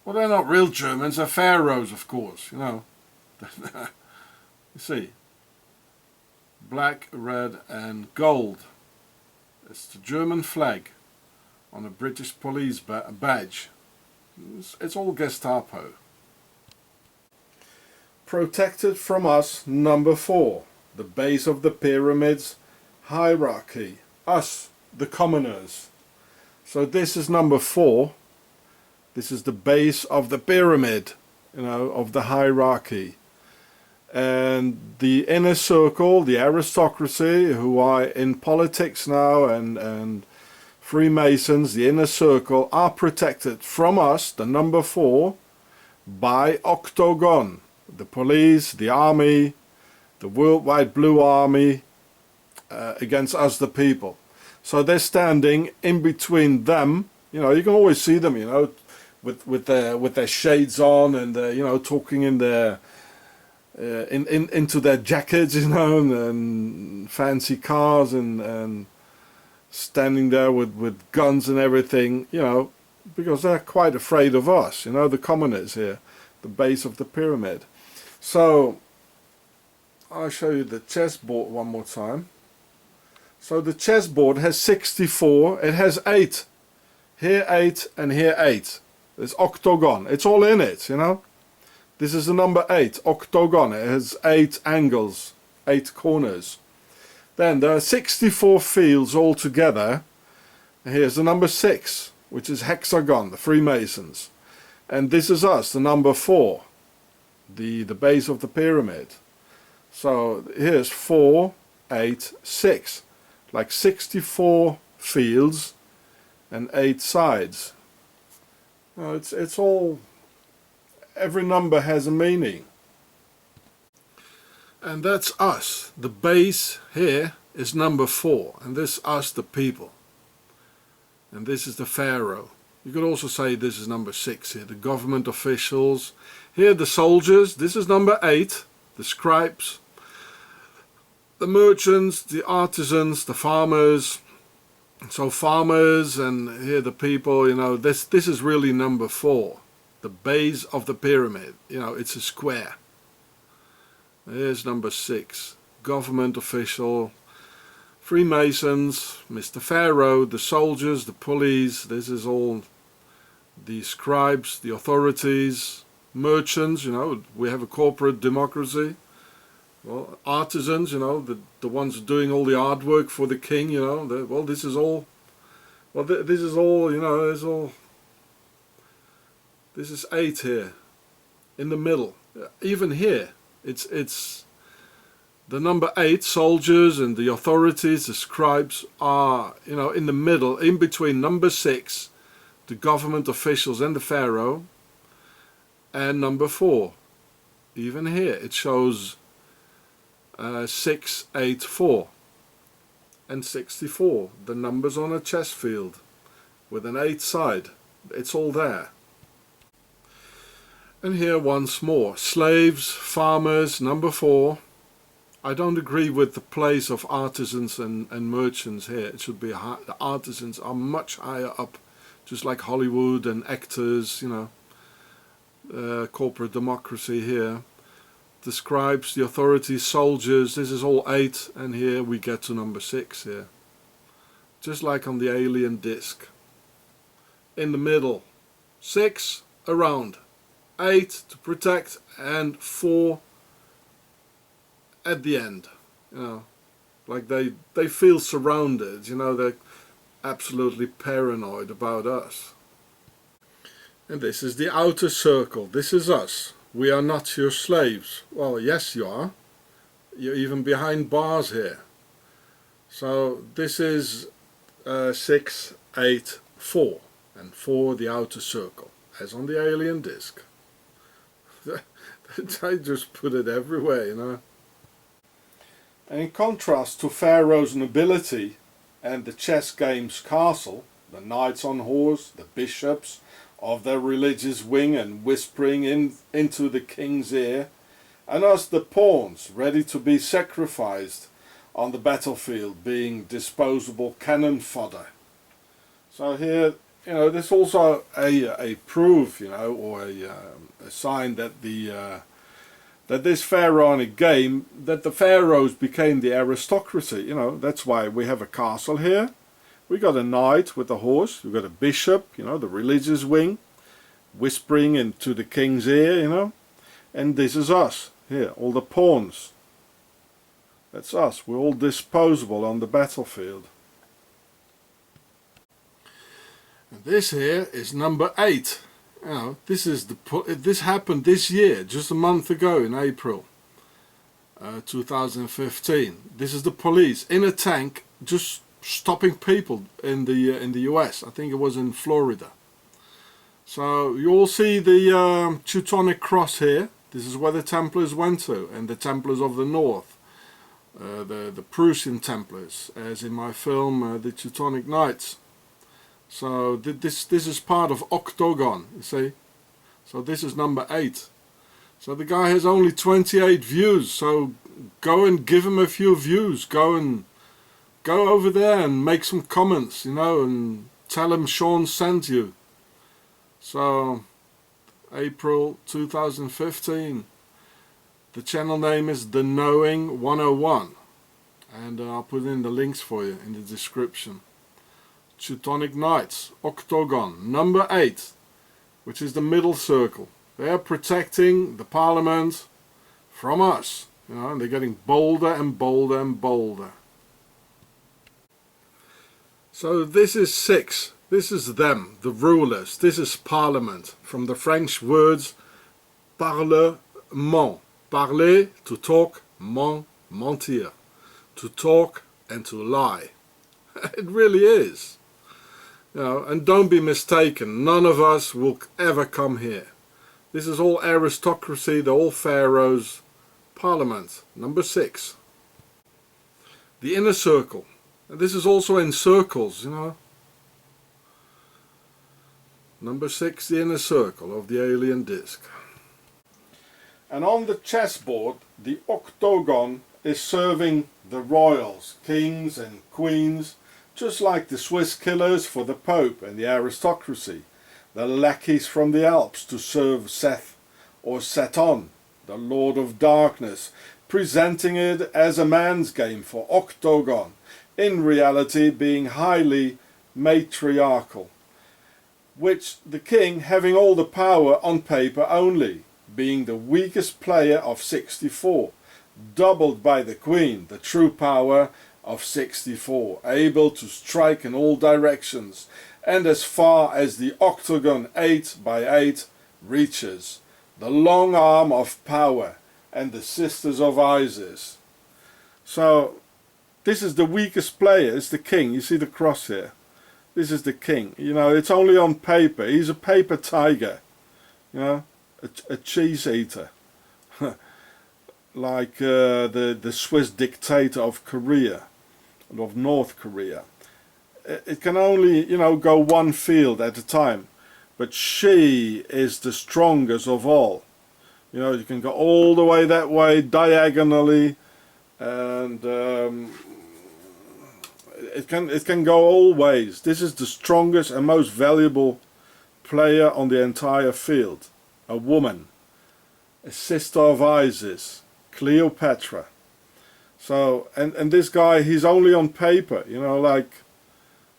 Well, they're not real Germans, they're pharaohs, of course, you know. You see. Black, red and gold. It's the German flag on a British police badge. It's all Gestapo. Protected from us, number 4. The base of the pyramid's hierarchy. Us, the commoners. So this is number 4. This is the base of the pyramid, you know, of the hierarchy. And the inner circle, the aristocracy, who are in politics now, and Freemasons, the inner circle, are protected from us, the number 4, by octagon. The police, the army, the worldwide blue army, against us, the people. So they're standing in between them. You know, you can always see them, you know, with their shades on, and you know, talking in their into their jackets, you know, and fancy cars, and standing there with guns and everything, you know, because they're quite afraid of us, you know, the commoners here, the base of the pyramid. So I'll show you the chessboard one more time. So the chessboard has 64, it has 8, here 8 and here 8. It's octagon, it's all in it, you know. This is the number 8, octagon. It has 8 angles, 8 corners. Then there are 64 fields altogether. Here's the number 6, which is hexagon, the Freemasons. And this is us, the number 4, the base of the pyramid. So here's 4, 8, 6. Like 64 fields and 8 sides. Well, it's all, every number has a meaning. And that's us. The base here is number 4, and this us, the people. And this is the pharaoh. You could also say this is number 6 here, the government officials. Here the soldiers, this is number 8, the scribes, the merchants, the artisans, the farmers. So farmers, and here the people, you know, this is really number 4, the base of the pyramid. You know, it's a square. Here's number 6, government official, Freemasons, Mr. Pharaoh, the soldiers, the police. This is all the scribes, the authorities, merchants, you know, we have a corporate democracy. Well, artisans, you know, the ones doing all the artwork for the king, you know, well, this is all Well, this is all, you know, this is 8 here, in the middle. Even here, it's the number 8, soldiers and the authorities, the scribes, are, you know, in the middle, in between number 6, the government officials and the pharaoh, and number 4. Even here, it shows 6, 8, 4. And 64, the numbers on a chess field with an 8 side. It's all there. And here once more, slaves, farmers, number 4. I don't agree with the place of artisans and merchants here. It should be the artisans are much higher up, just like Hollywood and actors, you know, corporate democracy here. The scribes, the authorities, soldiers, this is all 8, and here we get to number 6 here. Just like on the alien disc. In the middle, 6 around, 8 to protect, and 4 at the end. You know, like they feel surrounded, you know, they're absolutely paranoid about us. And this is the outer circle, this is us. We are not your slaves. Well, yes you are. You're even behind bars here. So this is 6, 8, 4. And 4 the outer circle, as on the alien disc. I just put it everywhere, you know. And in contrast to Pharaoh's nobility and the chess game's castle, the knights on horse, the bishops, of their religious wing and whispering into the king's ear, and us the pawns ready to be sacrificed on the battlefield, being disposable cannon fodder. So here, you know, there's also a proof, you know, or a sign that that this pharaonic game, that the pharaohs became the aristocracy. You know, that's why we have a castle here. We got a knight with a horse, we got a bishop, you know, the religious wing, whispering into the king's ear, you know, and this is us here, all the pawns. That's us, we're all disposable on the battlefield. And this here is number 8. You know, this happened this year, just a month ago in April 2015. This is the police in a tank, just stopping people in the US. I think it was in Florida. So you all see the Teutonic cross here. This is where the Templars went to, and the Templars of the North, the Prussian Templars, as in my film the Teutonic Knights. So this is part of Octagon, you see. So this is number 8. So the guy has only 28 views. So go and give him a few views. Go over there and make some comments, you know, and tell him Sean sent you. So, April 2015. The channel name is The Knowing 101. And I'll put in the links for you in the description. Teutonic Knights, Octagon, number 8, which is the middle circle. They are protecting the Parliament from us. You know, and they're getting bolder and bolder and bolder. So this is 6. This is them, the rulers. This is Parliament, from the French words parlement. Parler, to talk, mentir, to talk and to lie. It really is. You know, and don't be mistaken, none of us will ever come here. This is all aristocracy, the all pharaohs. Parliament, number 6. The inner circle. And this is also in circles, you know. Number 6, the inner circle of the alien disc. And on the chessboard, the octagon is serving the royals, kings and queens, just like the Swiss killers for the Pope and the aristocracy, the lackeys from the Alps to serve Seth or Seton, the Lord of Darkness, presenting it as a man's game for octagon, in reality being highly matriarchal, which the king having all the power on paper only, being the weakest player of 64, doubled by the queen, the true power of 64, able to strike in all directions, and as far as the octagon 8 by 8 reaches, the long arm of power, and the sisters of Isis. So this is the weakest player, it's the king. You see the cross here? This is the king. You know, it's only on paper. He's a paper tiger, you know, a cheese eater. Like the Swiss dictator of Korea, of North Korea. It can only, you know, go one field at a time. But she is the strongest of all. You know, you can go all the way that way, diagonally, and it can go all ways. This is the strongest and most valuable player on the entire field. A woman, a sister of Isis, Cleopatra. So, and this guy, he's only on paper, you know, like,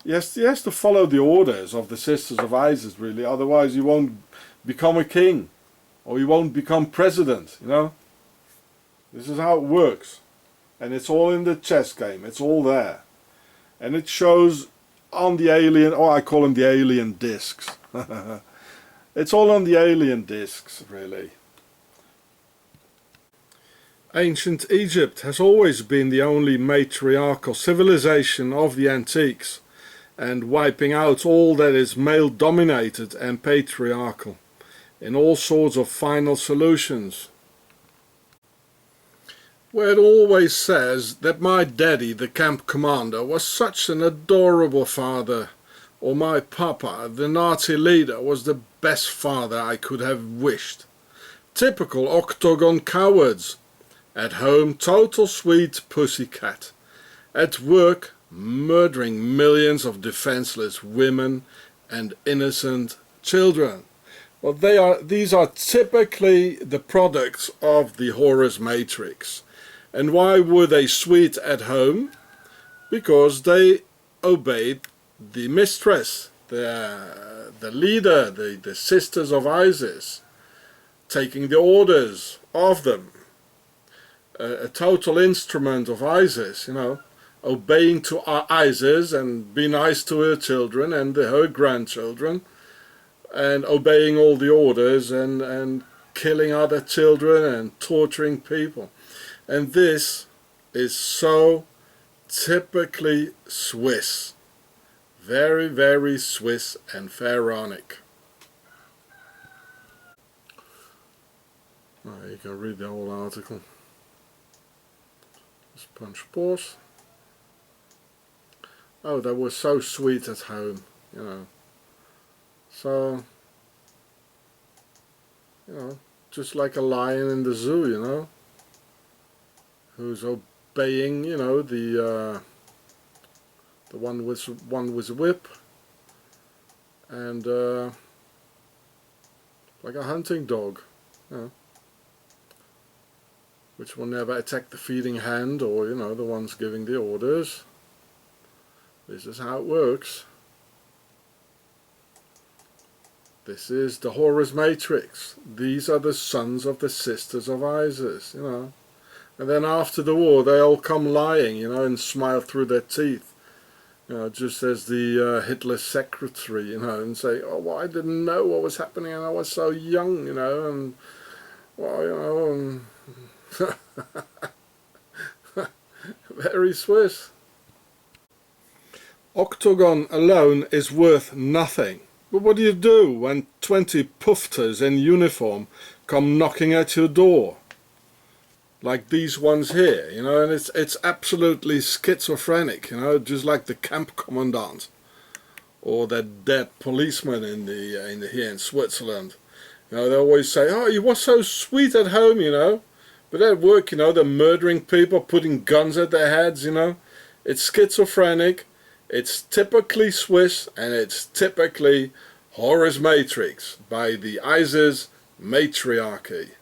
he has to follow the orders of the sisters of Isis, really, otherwise he won't become a king, or he won't become president, you know. This is how it works. And it's all in the chess game, it's all there. And it shows on the alien, or I call them the alien discs. It's all on the alien discs, really. Ancient Egypt has always been the only matriarchal civilization of the antiques, and wiping out all that is male-dominated and patriarchal, in all sorts of final solutions. Where it always says that my daddy, the camp commander, was such an adorable father, or my papa, the Nazi leader, was the best father I could have wished. Typical octagon cowards. At home, total sweet pussycat. At work, murdering millions of defenseless women and innocent children. Well, these are typically the products of the Horus matrix. And why were they sweet at home? Because they obeyed the mistress, the leader, the sisters of Isis, taking the orders of them. A total instrument of Isis, you know, obeying to Isis and be nice to her children and her grandchildren, and obeying all the orders and killing other children and torturing people. And this is so typically Swiss. Very, very Swiss and pharaonic. You can read the whole article. Just punch pause. Oh, they were so sweet at home, you know. So, you know, just like a lion in the zoo, you know, who's obeying, you know, the one with a whip, and like a hunting dog, you know, which will never attack the feeding hand or, you know, the ones giving the orders. This is how it works. This is the Horus matrix. These are the sons of the sisters of Isis, you know. And then after the war they all come lying, you know, and smile through their teeth. You know, just as the Hitler's secretary, you know, and say, oh, well, I didn't know what was happening and I was so young, you know, and, well, you know, very Swiss. Octagon alone is worth nothing. But what do you do when 20 poofters in uniform come knocking at your door? Like these ones here, you know, and it's absolutely schizophrenic, you know, just like the camp commandant or that dead policeman in the here in Switzerland. You know, they always say, oh, you were so sweet at home, you know, but at work, you know, they're murdering people, putting guns at their heads, you know. It's schizophrenic, it's typically Swiss, and it's typically Horus matrix by the Isis matriarchy.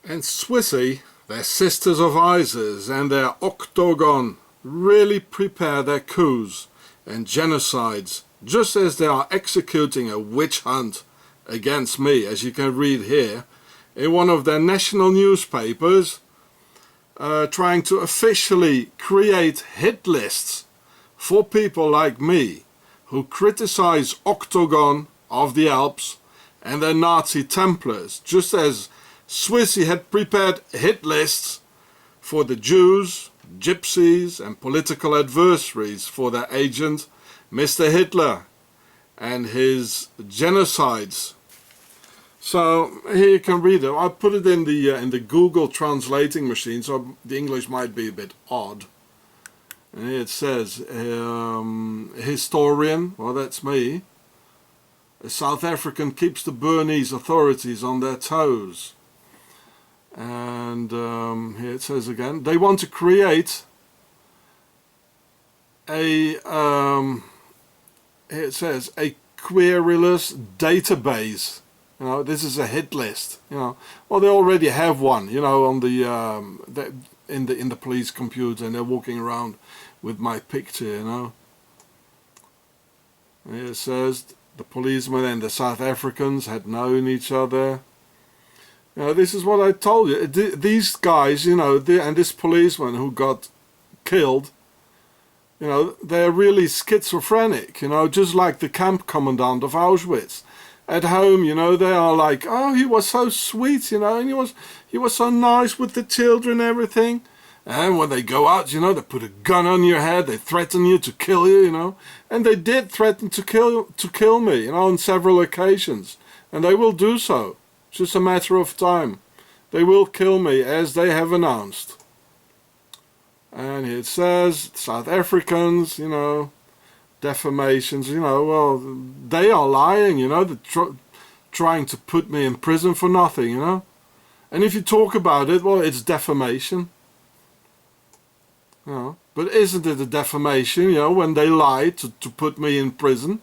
And Swissy, their sisters of Isis and their octagon really prepare their coups and genocides just as they are executing a witch hunt against me, as you can read here, in one of their national newspapers. trying to officially create hit lists for people like me who criticize Octagon of the Alps and their Nazi Templars, just as Swissy had prepared hit lists for the Jews, Gypsies and political adversaries for their agent Mr. Hitler and his genocides. So here you can read it. I put it in the Google translating machine, so the English might be a bit odd. And here it says, historian, well that's me, a South African keeps the Burmese authorities on their toes. And here it says again, they want to create a, here it says, a querulous database. You know, this is a hit list. You know, well, they already have one. You know, on the in the police computer, and they're walking around with my picture. You know, and here it says the policemen and the South Africans had known each other. You know, this is what I told you. These guys, you know, and this policeman who got killed, you know, they're really schizophrenic, you know, just like the camp commandant of Auschwitz. At home, you know, they are like, oh, he was so sweet, you know, and he was so nice with the children and everything. And when they go out, you know, they put a gun on your head, they threaten you to kill you, you know. And they did threaten to kill me, you know, on several occasions. And they will do so. It's just a matter of time. They will kill me, as they have announced. And it says, South Africans, you know, defamations, you know, well, they are lying, you know, they're trying to put me in prison for nothing, you know. And if you talk about it, well, it's defamation. You know, but isn't it a defamation, you know, when they lie to put me in prison?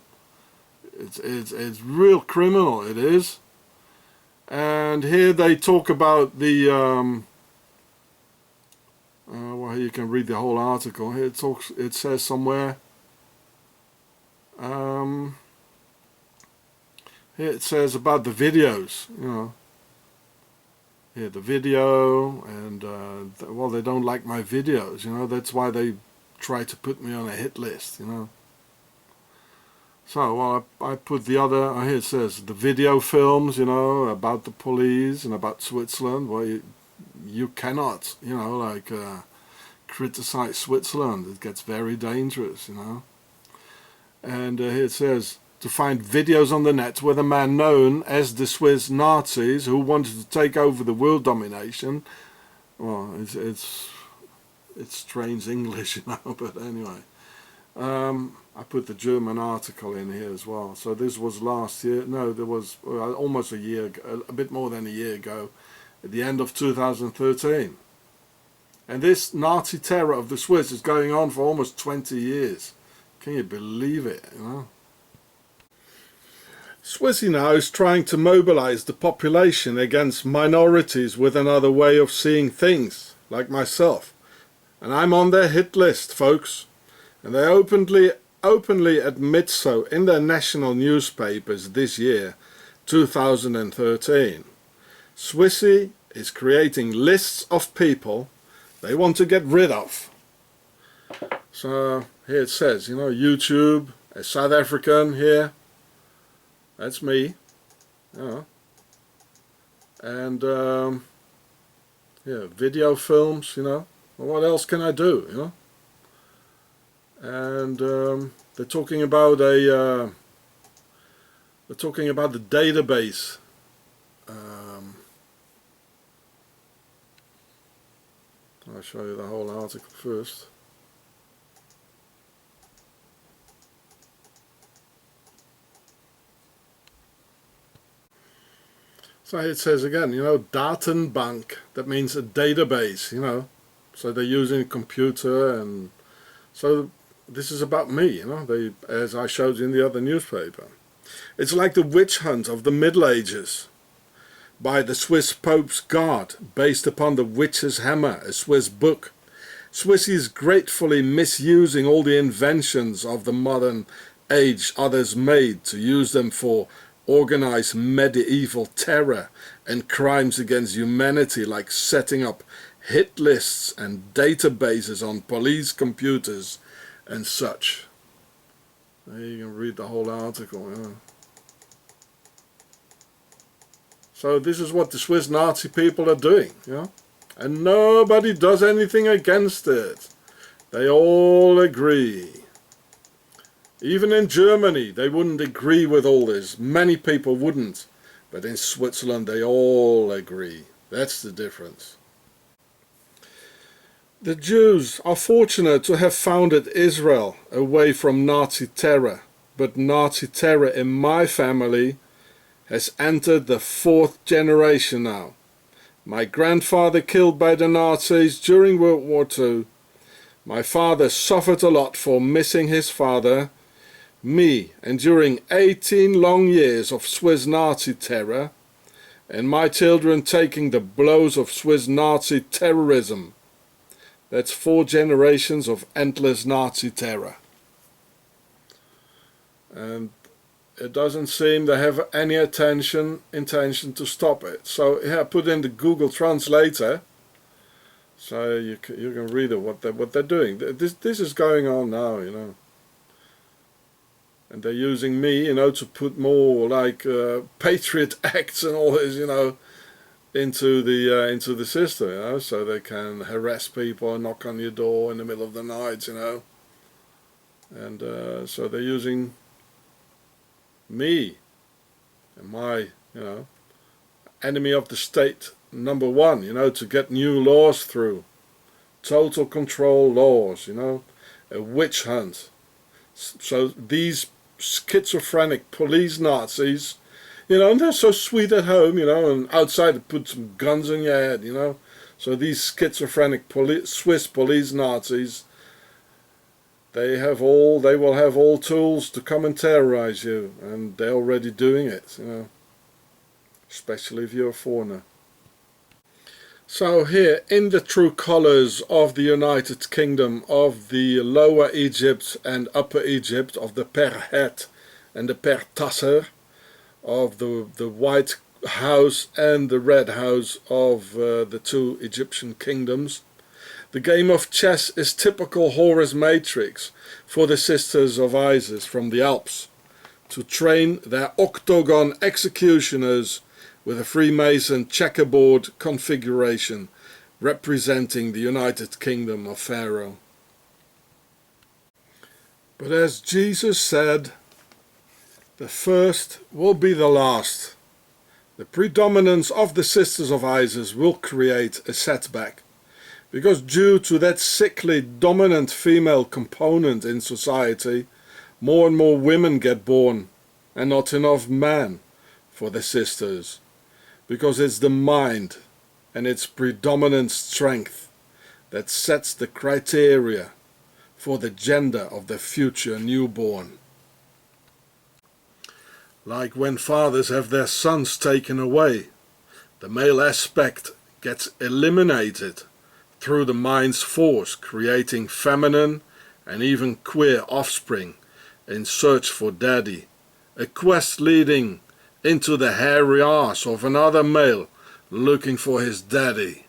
It's real criminal, it is. And here they talk about the, well, you can read the whole article. Here it says somewhere, here it says about the videos, you know. Here the video, and well, they don't like my videos, you know. That's why they try to put me on a hit list, you know. So, well, I put the other, here it says the video films, you know, about the police and about Switzerland. Well, you cannot, you know, like criticize Switzerland. It gets very dangerous, you know. And here it says, to find videos on the net with a man known as the Swiss Nazis who wanted to take over the world domination. Well, it's strange English, you know, but anyway. I put the German article in here as well. So this was last year. No, there was almost a year ago, a bit more than a year ago, at the end of 2013. And this Nazi terror of the Swiss is going on for almost 20 years. Can you believe it, you know? Swissy now is trying to mobilize the population against minorities with another way of seeing things, like myself. And I'm on their hit list, folks. And they openly admit so in their national newspapers this year, 2013. Swissy is creating lists of people they want to get rid of. So here it says, you know, YouTube, a South African here. That's me, you know. And yeah, video films, you know. Well, what else can I do, you know? And they're talking about the database. I'll show you the whole article first. So it says again, you know, Datenbank, that means a database, you know. So they're using a computer, and so this is about me, you know, as I showed you in the other newspaper. It's like the witch hunt of the Middle Ages by the Swiss Pope's Guard, based upon the Witch's Hammer, a Swiss book. Swissy is gratefully misusing all the inventions of the modern age others made to use them for organized medieval terror and crimes against humanity, like setting up hit lists and databases on police computers and such. There you can read the whole article. Yeah. So this is what the Swiss Nazi people are doing, yeah? And nobody does anything against it. They all agree. Even in Germany, they wouldn't agree with all this. Many people wouldn't. But in Switzerland, they all agree. That's the difference. The Jews are fortunate to have founded Israel away from Nazi terror. But Nazi terror in my family has entered the 4th generation now. My grandfather killed by the Nazis during World War II. My father suffered a lot for missing his father. Me enduring 18 long years of Swiss Nazi terror. And my children taking the blows of Swiss Nazi terrorism. That's 4 generations of endless Nazi terror. And it doesn't seem they have any intention to stop it. So yeah, put in the Google Translator, so you can read it, what they're doing. This is going on now, you know. And they're using me, you know, to put more like Patriot Acts and all this, you know, into the system, you know, so they can harass people and knock on your door in the middle of the night, you know. And so they're using me and my, you know, enemy of the state #1, you know, to get new laws through. Total control laws, you know, a witch hunt. So these schizophrenic police Nazis, you know, and they're so sweet at home, you know, and outside they put some guns in your head, you know. So these schizophrenic Swiss police Nazis, they will have all tools to come and terrorize you, and they're already doing it, you know, especially if you're a foreigner. So here, in the true colors of the United Kingdom, of the Lower Egypt and Upper Egypt, of the Per-Het and the Per-Tasser, of the White House and the Red House of the 2 Egyptian kingdoms. The game of chess is typical Horus matrix for the sisters of Isis from the Alps, to train their octagon executioners with a Freemason checkerboard configuration representing the United Kingdom of Pharaoh. But as Jesus said, the first will be the last. The predominance of the sisters of Isis will create a setback, because due to that sickly dominant female component in society, more and more women get born and not enough men for the sisters, because it's the mind and its predominant strength that sets the criteria for the gender of the future newborn. Like when fathers have their sons taken away, the male aspect gets eliminated through the mind's force, creating feminine and even queer offspring in search for daddy, a quest leading into the hairy ass of another male looking for his daddy.